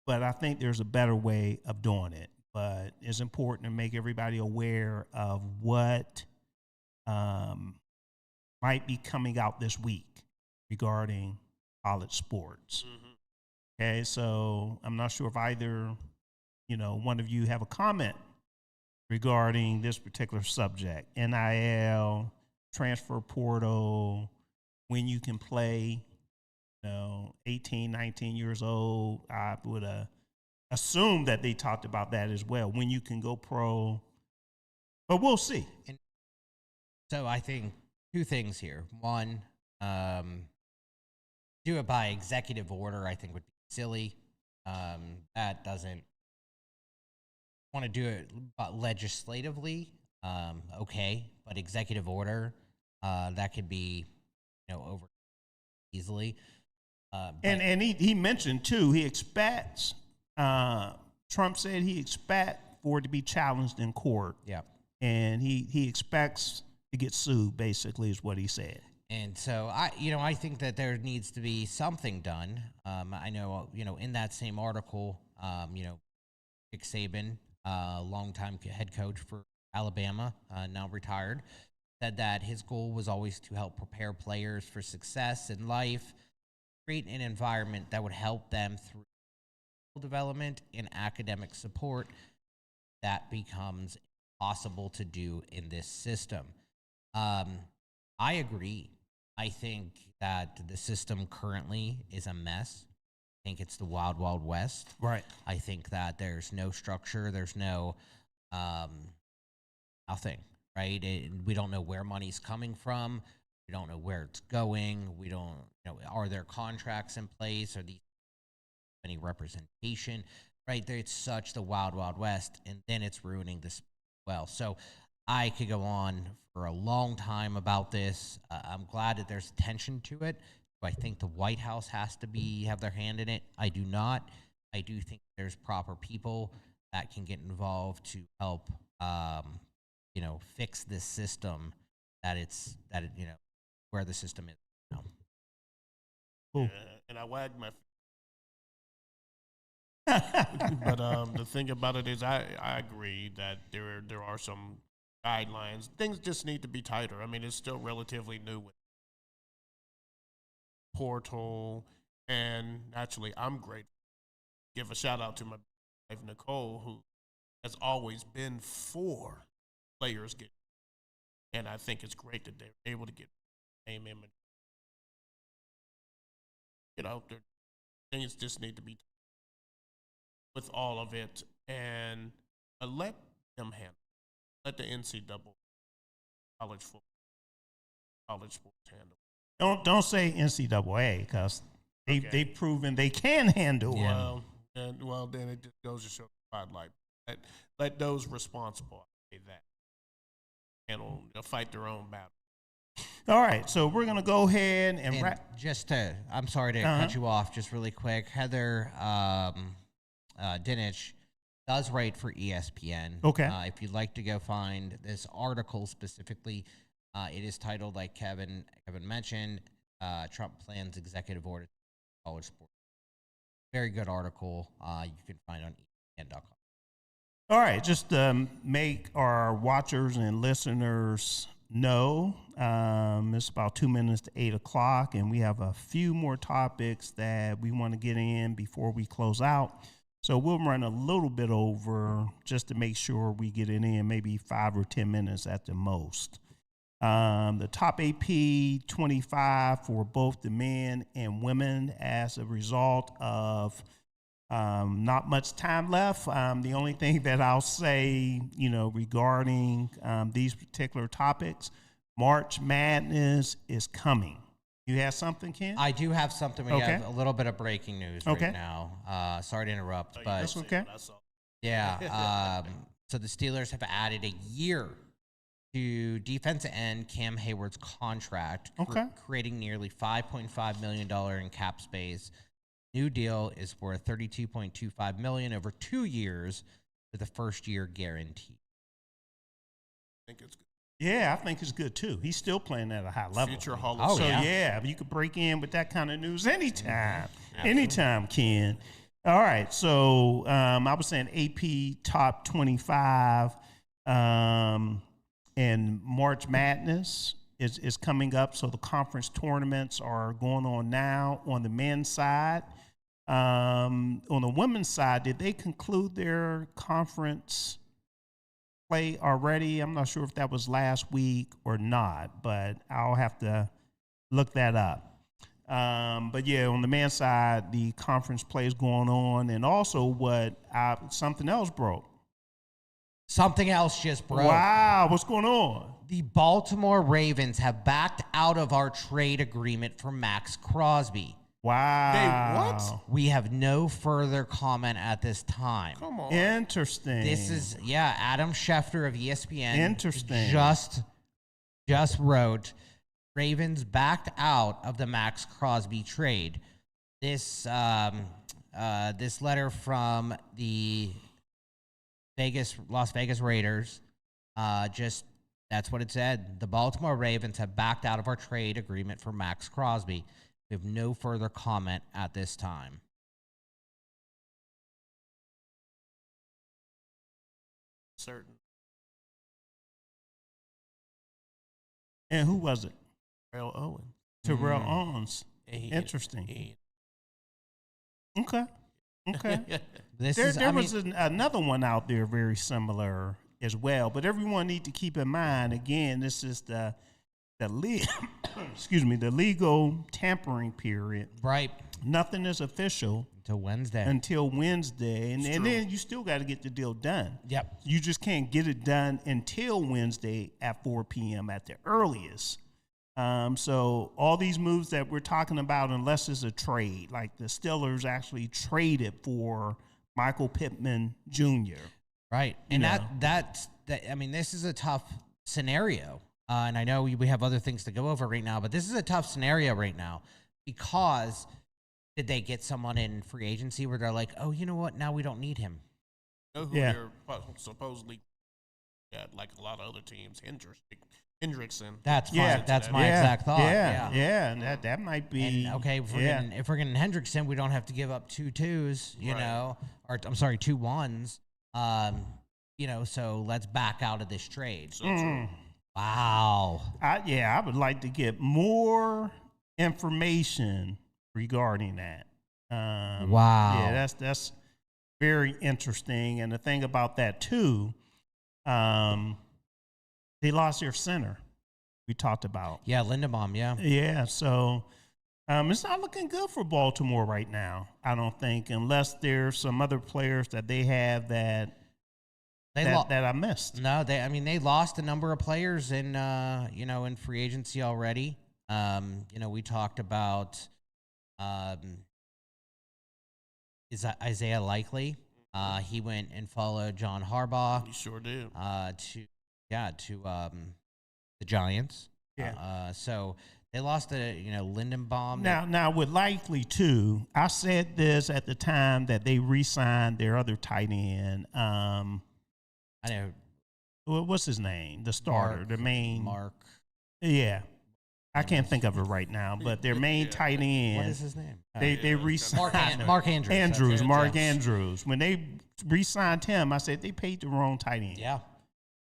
A: But I think there's a better way of doing it. But it's important to make everybody aware of what might be coming out this week regarding college sports. Mm-hmm. Okay, so I'm not sure if either, one of you have a comment regarding this particular subject. NIL, transfer portal, when you can play, 18, 19 years old. I would assume that they talked about that as well, when you can go pro. But we'll see.
E: And so I think two things here. One, do it by executive order, I think would be silly. That doesn't want to do it legislatively. Okay, but executive order, that could be, over easily.
A: And he mentioned too, he expects Trump said he expects for it to be challenged in court.
E: Yeah.
A: And he expects to get sued, basically, is what he said.
E: And so I think that there needs to be something done. I know, in that same article, Nick Saban, longtime head coach for Alabama, now retired, said that his goal was always to help prepare players for success in life, create an environment that would help them through development and academic support. That becomes impossible to do in this system. I agree. I think that the system currently is a mess. I think it's the wild, wild west.
A: Right.
E: I think that there's no structure. There's no nothing, right? We don't know where money's coming from. We don't know where it's going. We don't are there contracts in place? Are these any representation? Right there, it's such the wild, wild west, and then it's ruining this well. So I could go on for a long time about this. I'm glad that there's attention to it. Do I think the White House has to have their hand in it? I do not. I do think there's proper people that can get involved to help, fix this system where the system is now.
D: And I wagged my. But the thing about it is, I agree that there are some guidelines. Things just need to be tighter. I mean, it's still relatively new with portal, and naturally, I'm grateful. Give a shout out to my wife Nicole, who has always been for players getting, and I think it's great that they're able to get name, image. Things just need to be with all of it, and let them handle. Let the NCAA, college football, college sports handle.
A: Don't say NCAA because they've proven they can handle it.
D: Well, then it just goes to show the spotlight. Let those responsible say that handle, fight their own battle.
A: All right, so we're gonna go ahead and wrap.
E: I'm sorry to cut you off, just really quick. Heather Dinich does write for ESPN.
A: Okay.
E: If you'd like to go find this article specifically, it is titled, like Kevin mentioned, Trump plans executive order to college sports. Very good article. You can find on ESPN.com.
A: All right, just make our watchers and listeners know it's about 2 minutes to 8 o'clock, and we have a few more topics that we want to get in before we close out. So we'll run a little bit over just to make sure we get it in, maybe 5 or 10 minutes at the most. The top AP 25 for both the men and women as a result of not much time left. The only thing that I'll say, regarding these particular topics, March Madness is coming. You have something, Ken?
E: I do have something. We have a little bit of breaking news right now. Sorry to interrupt, but
A: that's okay.
E: Yeah. So the Steelers have added a year to defensive end Cam Hayward's contract, creating nearly $5.5 million in cap space. New deal is worth $32.25 million over 2 years with a first-year guarantee.
D: I think it's good.
A: Yeah, I think it's good too. He's still playing at a high level.
D: Future Hall of Fame.
A: Yeah, you could break in with that kind of news anytime. Anytime, Ken. All right, so I was saying AP top 25 and March Madness is coming up. So the conference tournaments are going on now on the men's side. On the women's side, did they conclude their conference play already? I'm not sure if that was last week or not, but I'll have to look that up. But yeah, on the men's side, the conference play is going on, and also something else broke.
E: Something else just broke.
A: Wow, what's going on?
E: The Baltimore Ravens have backed out of our trade agreement for Max Crosby.
A: Wow.
D: Hey, what?
E: We have no further comment at this time.
D: Come on.
A: Interesting.
E: This is, Adam Schefter of ESPN.
A: Interesting.
E: Just wrote, Ravens backed out of the Max Crosby trade. this this letter from the Las Vegas Raiders, just that's what it said. The Baltimore Ravens have backed out of our trade agreement for Max Crosby. We have no further comment at this time.
D: Certain.
A: And who was it?
D: Terrell Owens.
A: Terrell Owens.
D: And he-
A: Interesting.
D: he-
A: Okay. Okay.
E: This
A: there
E: is,
A: there
E: I mean,
A: was another one out there very similar as well, but everyone need to keep in mind again, this is the excuse me, the legal tampering period.
E: right
A: Nothing is official
E: until Wednesday.
A: until Wednesday, and then you still got to get the deal done.
E: Yep.
A: You just can't get it done until Wednesday at 4 p.m. at the earliest. So all these moves that we're talking about, unless it's a trade, like the Steelers actually traded for Michael Pittman Jr.
E: Right. And
A: You know.
E: that I mean, this is a tough scenario. And I know we have other things to go over right now, but this is a tough scenario right now because did they get someone in free agency where they're like, oh, you know what? Now we don't need him.
D: You know who
A: Yeah.
D: they're supposedly got, like a lot of other teams, Hendrickson.
E: That's
A: Yeah.
E: fine. That's my exact thought.
A: Yeah, and that might be.
E: And okay, if we're getting Hendrickson, we don't have to give up 2 2s, you
D: Right.
E: know, or I'm sorry, 2 1s. You know, so let's back out of this trade.
D: So true.
E: Wow.
A: I would like to get more information regarding that.
E: Wow.
A: Yeah, that's very interesting. And the thing about that too, they lost their center. We talked about.
E: Yeah, Lindenbaum, yeah.
A: Yeah, so it's not looking good for Baltimore right now. I don't think, unless there's some other players that they have that I missed.
E: No, they lost a number of players in in free agency already. We talked about is that Isaiah Likely? He went and followed John Harbaugh
D: He sure did.
E: to the Giants.
A: Yeah.
E: So they lost Lindenbaum.
A: Now with Likely too, I said this at the time that they re-signed their other tight end.
E: I know
A: What's his name? The starter, the main.
E: Mark.
A: Yeah, I can't think of it right now, but their main tight end.
E: What is his name?
A: They re-signed
E: Mark Andrews.
A: Andrews,
E: That's it.
A: Mark
E: Yeah.
A: Andrews. When they re-signed him, I said they paid the wrong tight end.
E: Yeah.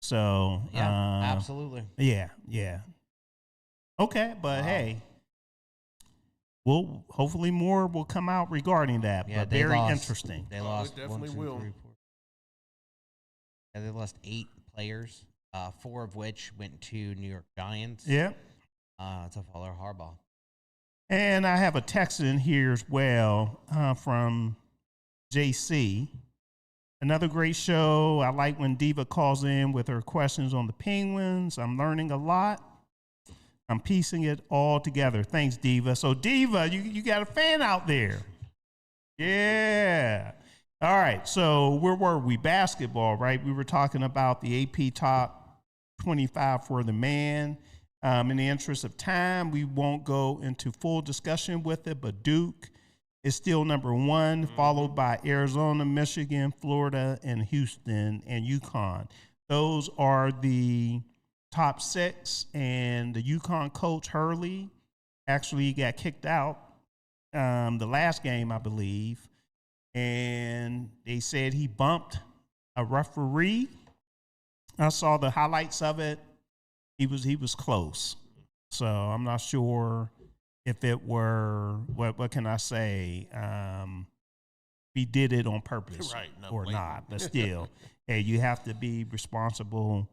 A: So
E: Absolutely.
A: Yeah. Okay, but hey, hopefully more will come out regarding that.
E: Yeah,
A: but very
E: lost,
A: interesting.
E: They lost.
D: definitely
E: 1, 2,
D: will.
E: 3, 4. Yeah, they lost 8 players, 4 of which went to New York Giants.
A: Yeah.
E: To follow Harbaugh.
A: And I have a text in here as well from JC. Another great show. I like when Diva calls in with her questions on the Penguins. I'm learning a lot. I'm piecing it all together. Thanks, Diva. So, Diva, you got a fan out there. Yeah. All right. So, where were we? Basketball, right? We were talking about the AP Top 25 for the man. In the interest of time, we won't go into full discussion with it, but Duke is still number 1, followed by Arizona, Michigan, Florida, and Houston, and UConn. Those are the top 6, and the UConn coach, Hurley, actually got kicked out the last game, I believe, and they said he bumped a referee. I saw the highlights of it. He was close. So I'm not sure if it were, what can I say, he did it on purpose
D: Right, no,
A: or
D: blatant.
A: not. But still, hey, you have to be responsible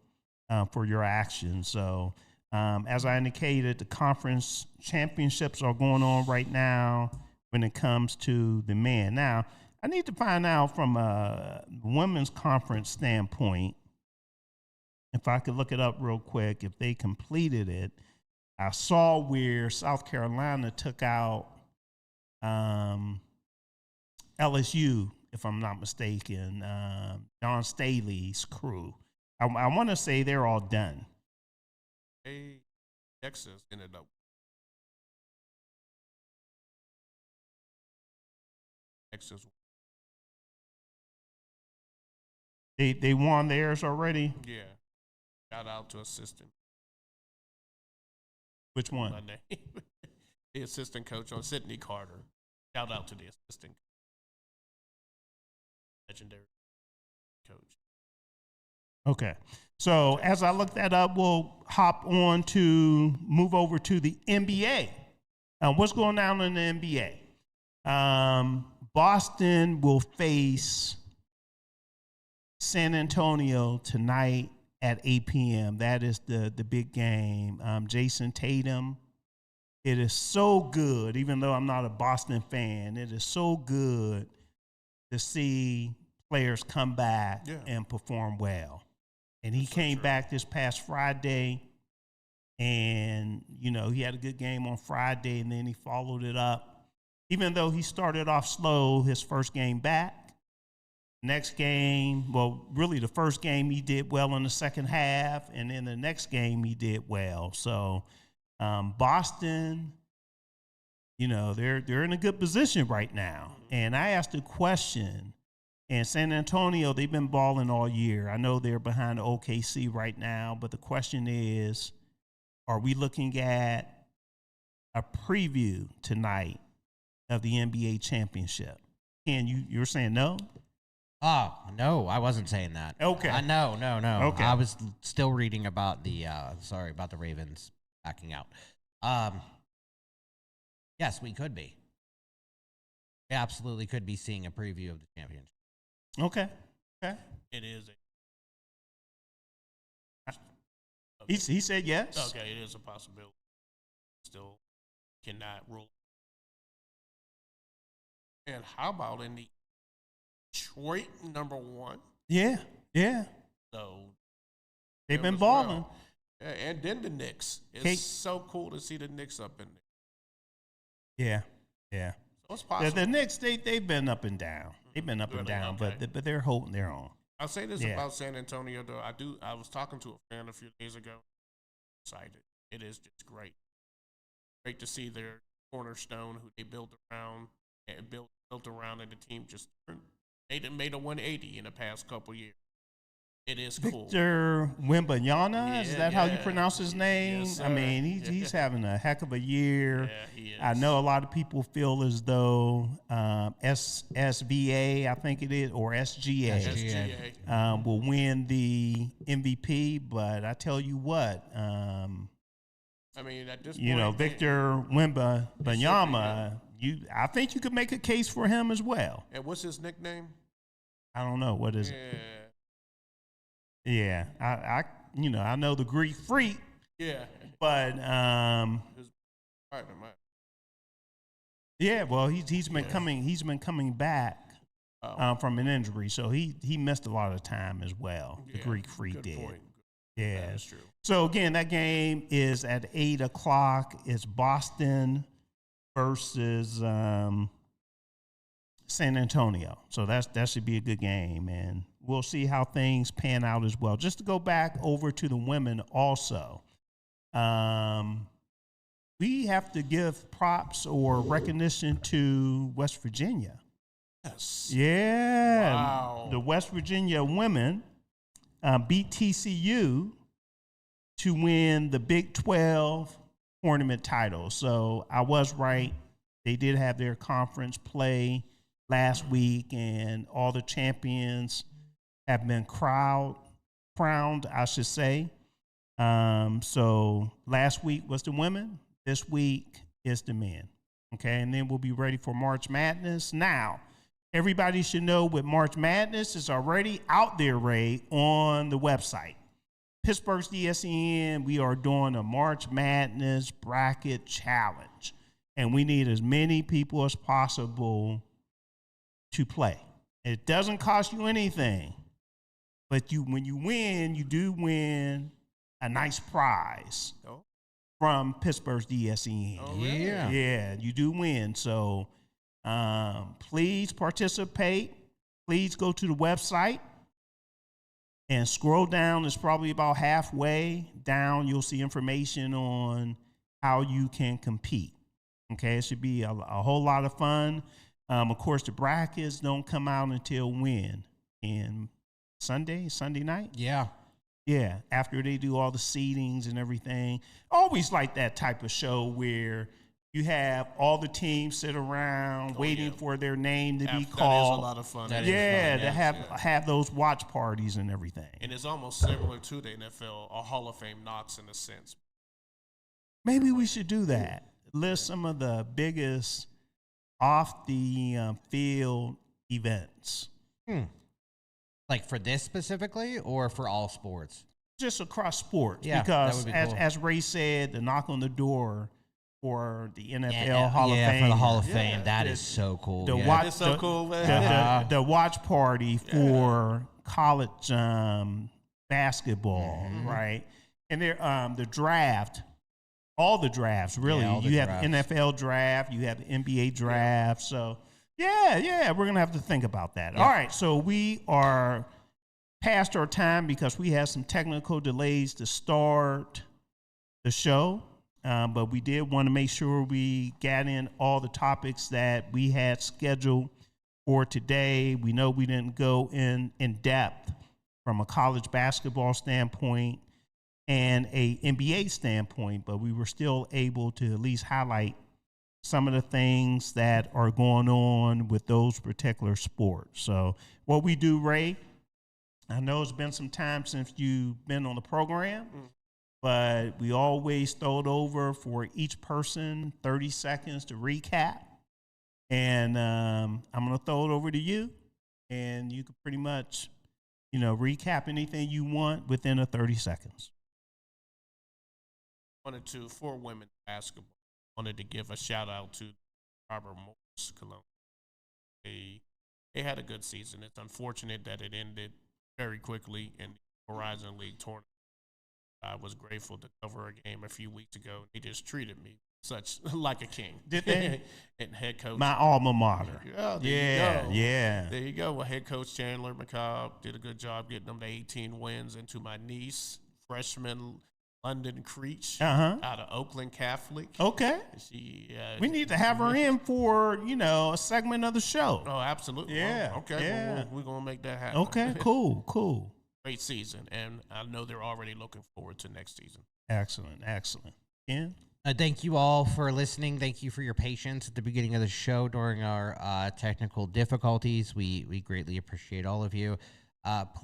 A: for your actions. So as I indicated, the conference championships are going on right now when it comes to the men. Now, I need to find out from a women's conference standpoint, if I could look it up real quick, if they completed it. I saw where South Carolina took out LSU, if I'm not mistaken, Don Staley's crew. I want to say they're all done.
D: Texas ended up Texas.
A: They won theirs already.
D: Yeah. Shout out to assistant.
A: Which one?
D: My name. The assistant coach on Sidney Carter. Shout out to the assistant legendary coach.
A: Okay. So as I look that up, we'll hop on to move over to the NBA. What's going on in the NBA? Boston will face San Antonio tonight at 8 p.m. That is the big game. Jason Tatum. It is so good, even though I'm not a Boston fan, it is so good to see players come back and perform well. And he came back this past Friday, and, you know, he had a good game on Friday, and then he followed it up. Even though he started off slow his first game back, next game, well, really the first game he did well in the second half, and then the next game he did well. So Boston, you know, they're in a good position right now. And I asked a question, and San Antonio, they've been balling all year. I know they're behind the OKC right now, but the question is, are we looking at a preview tonight of the NBA championship? Ken, you're saying no?
E: Oh, no, I wasn't saying that.
A: Okay.
E: No.
A: Okay.
E: I was still reading about the Ravens backing out. Yes, we could be. We absolutely could be seeing a preview of the championship.
A: Okay.
D: It is.
A: He said yes.
D: Okay, it is a possibility. Still cannot rule. And how about in the Detroit number 1?
A: Yeah.
D: So
A: They've been
D: as
A: balling.
D: well. Yeah, and then the Knicks. It's so cool to see the Knicks up in there.
A: Yeah.
D: So it's possible.
A: The Knicks, they've been up and down. They've been up and down, but they're holding their own.
D: I'll say this about San Antonio, though. I was talking to a fan a few days ago. Excited. It is just great. Great to see their cornerstone, who they built around, and built around, and the team just made a 180 in the past couple years. It is cool.
A: Victor Wembanyama, is that how you pronounce his name?
D: Yes,
A: I mean, he's having a heck of a year.
D: Yeah, he is.
A: I know a lot of people feel as though SVA, I think it is, or SGA. Will win the MVP, but I tell you what,
D: I mean, at this point,
A: you know, Victor Wembanyama, I think you could make a case for him as well.
D: And what's his nickname?
A: I don't know. What is it? Yeah, I know the Greek freak.
D: Yeah.
A: But yeah, well, he's been coming back from an injury, so he missed a lot of time as well. The Greek freak did.
D: Point.
A: Yeah,
D: that's true.
A: So again, that game is at 8:00. It's Boston versus San Antonio. So that should be a good game, and we'll see how things pan out as well. Just to go back over to the women also, we have to give props or recognition to West Virginia.
D: Yes.
A: Yeah.
D: Wow.
A: The West Virginia women beat TCU to win the Big 12 tournament title. So I was right. They did have their conference play last week, and all the champions have been crowned, I should say. So last week was the women. This week is the men. Okay, and then we'll be ready for March Madness. Now, everybody should know with March Madness is already out there, Ray, on the website. Pittsburgh's DSEN, we are doing a March Madness bracket challenge, and we need as many people as possible to play. It doesn't cost you anything, but when you win, you do win a nice prize from Pittsburgh's DSEN.
D: Oh, really?
A: Yeah, you do win. So please participate. Please go to the website and scroll down. It's probably about halfway down. You'll see information on how you can compete. Okay, it should be a whole lot of fun. Of course, the brackets don't come out until when? In Sunday night?
E: Yeah.
A: Yeah, after they do all the seedings and everything. Always like that type of show where you have all the teams sit around waiting for their name to be called.
D: That is a lot of fun.
A: To have those watch parties and everything.
D: And it's almost similar to the NFL, a Hall of Fame knocks in a sense.
A: Maybe we should do that. List some of the biggest off the field events.
E: Like for this specifically or for all sports?
A: Just across sports.
E: Yeah,
A: because
E: that would be cool.
A: as Ray said, the knock on the door for the NFL Hall of Fame.
E: Yeah, for the Hall of Fame. That is so cool.
A: The
E: yeah.
A: watch,
D: It's so cool, man.
A: The watch party for college basketball, right? And the draft, all the drafts, really.
E: Yeah, all the
A: you
E: drafts.
A: have the NFL draft, you have the NBA draft. So, we're going to have to think about that.
E: Yeah.
A: All right, so we are past our time because we had some technical delays to start the show. But we did want to make sure we got in all the topics that we had scheduled for today. We know we didn't go in depth from a college basketball standpoint and a NBA standpoint, but we were still able to at least highlight some of the things that are going on with those particular sports. So what we do, Ray, I know it's been some time since you've been on the program, but we always throw it over for each person, 30 seconds to recap. And I'm going to throw it over to you, and you can pretty much, recap anything you want within 30 seconds.
D: For women basketball, wanted to give a shout out to Robert Morris Cologne. They had a good season. It's unfortunate that it ended very quickly in the Horizon League tournament. I was grateful to cover a game a few weeks ago. He just treated me like a king.
A: Did they?
D: And head coach.
A: My alma mater.
D: There you go. Well, head coach Chandler McCobb did a good job getting them to 18 wins. And to my niece, freshman London Creech out of Oakland Catholic.
A: Okay. We need to have her in for, a segment of the show.
D: Oh, absolutely.
A: Yeah.
D: Okay.
A: Yeah.
D: Well, we're going to make that happen.
A: Okay, cool.
D: Great season. And I know they're already looking forward to next season.
A: Excellent. Ken?
E: Thank you all for listening. Thank you for your patience at the beginning of the show during our technical difficulties. We greatly appreciate all of you.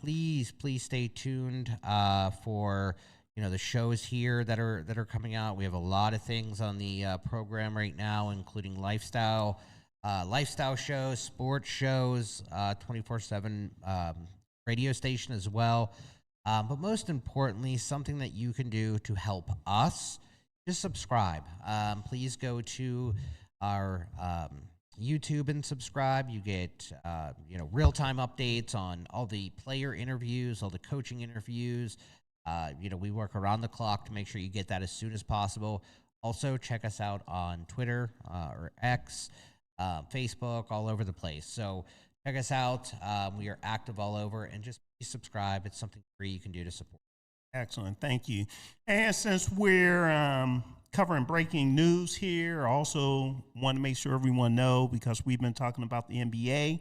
E: Please stay tuned for the shows here that are coming out. We have a lot of things on the program right now, including lifestyle shows, sports shows, 24/7 radio station as well. But most importantly, something that you can do to help us, just subscribe. Please go to our YouTube and subscribe. You get real-time updates on all the player interviews, all the coaching interviews. We work around the clock to make sure you get that as soon as possible. Also, check us out on Twitter or X, Facebook, all over the place. So check us out. We are active all over, and just please subscribe. It's something free you can do to support.
A: Excellent. Thank you. And since we're covering breaking news here, I also want to make sure everyone know, because we've been talking about the NBA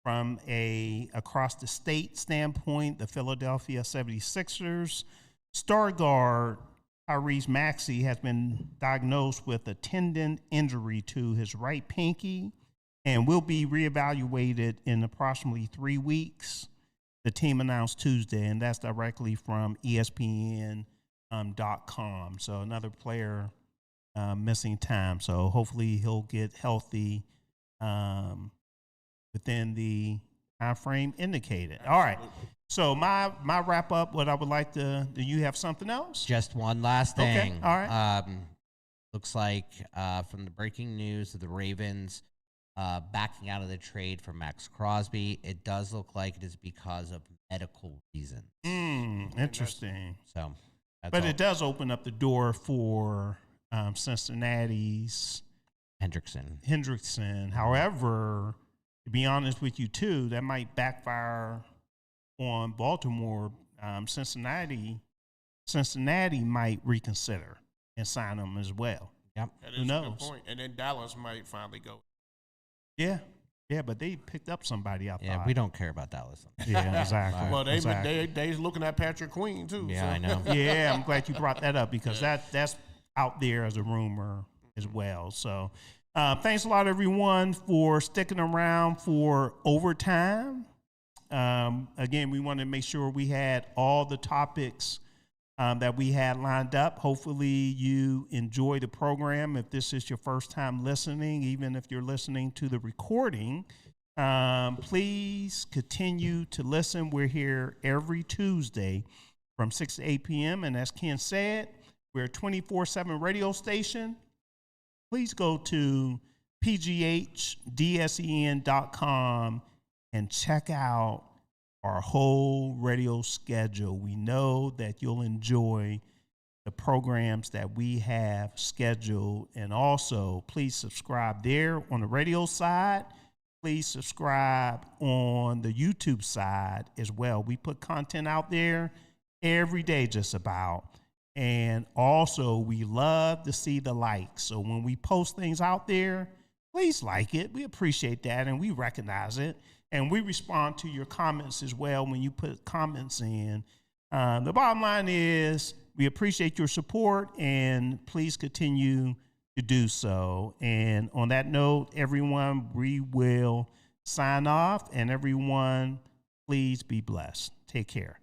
A: from a across the state standpoint, the Philadelphia 76ers star guard Tyrese Maxey has been diagnosed with a tendon injury to his right pinky and will be reevaluated in approximately 3 weeks. The team announced Tuesday, and that's directly from ESPN.com. So another player missing time. So hopefully he'll get healthy within the time frame indicated. All right. So my wrap up, what I would like to, do you have something else?
E: Just one last thing.
A: Okay. All right.
E: Looks like from the breaking news of the Ravens backing out of the trade for Max Crosby, it does look like it is because of medical reasons.
A: Interesting.
E: So,
A: but it does open up the door for Cincinnati's Hendrickson. However, to be honest with you too, that might backfire on Baltimore. Cincinnati might reconsider and sign him as well.
E: Yep.
D: That
A: Who
D: is
A: knows?
D: a good point. And then Dallas might finally go.
A: Yeah. Yeah, but they picked up somebody, I
E: Yeah,
A: thought.
E: we don't care about Dallas.
A: Yeah, exactly.
D: Well,
A: exactly.
D: they's looking at Patrick Queen too.
E: Yeah,
D: so.
E: I know.
A: Yeah, I'm glad you brought that up because that's out there as a rumor as well. So thanks a lot, everyone, for sticking around for overtime. Again, we want to make sure we had all the topics that we had lined up. Hopefully you enjoy the program. If this is your first time listening, even if you're listening to the recording, please continue to listen. We're here every Tuesday from 6 to 8 p.m. And as Ken said, we're a 24/7 radio station. Please go to pghdsен.com and check out our whole radio schedule. We know that you'll enjoy the programs that we have scheduled. And also, please subscribe there on the radio side. Please subscribe on the YouTube side as well. We put content out there every day just about. And also, we love to see the likes. So when we post things out there, please like it. We appreciate that, and we recognize it. And we respond to your comments as well when you put comments in. The bottom line is we appreciate your support, and please continue to do so. And on that note, everyone, we will sign off, and everyone, please be blessed. Take care.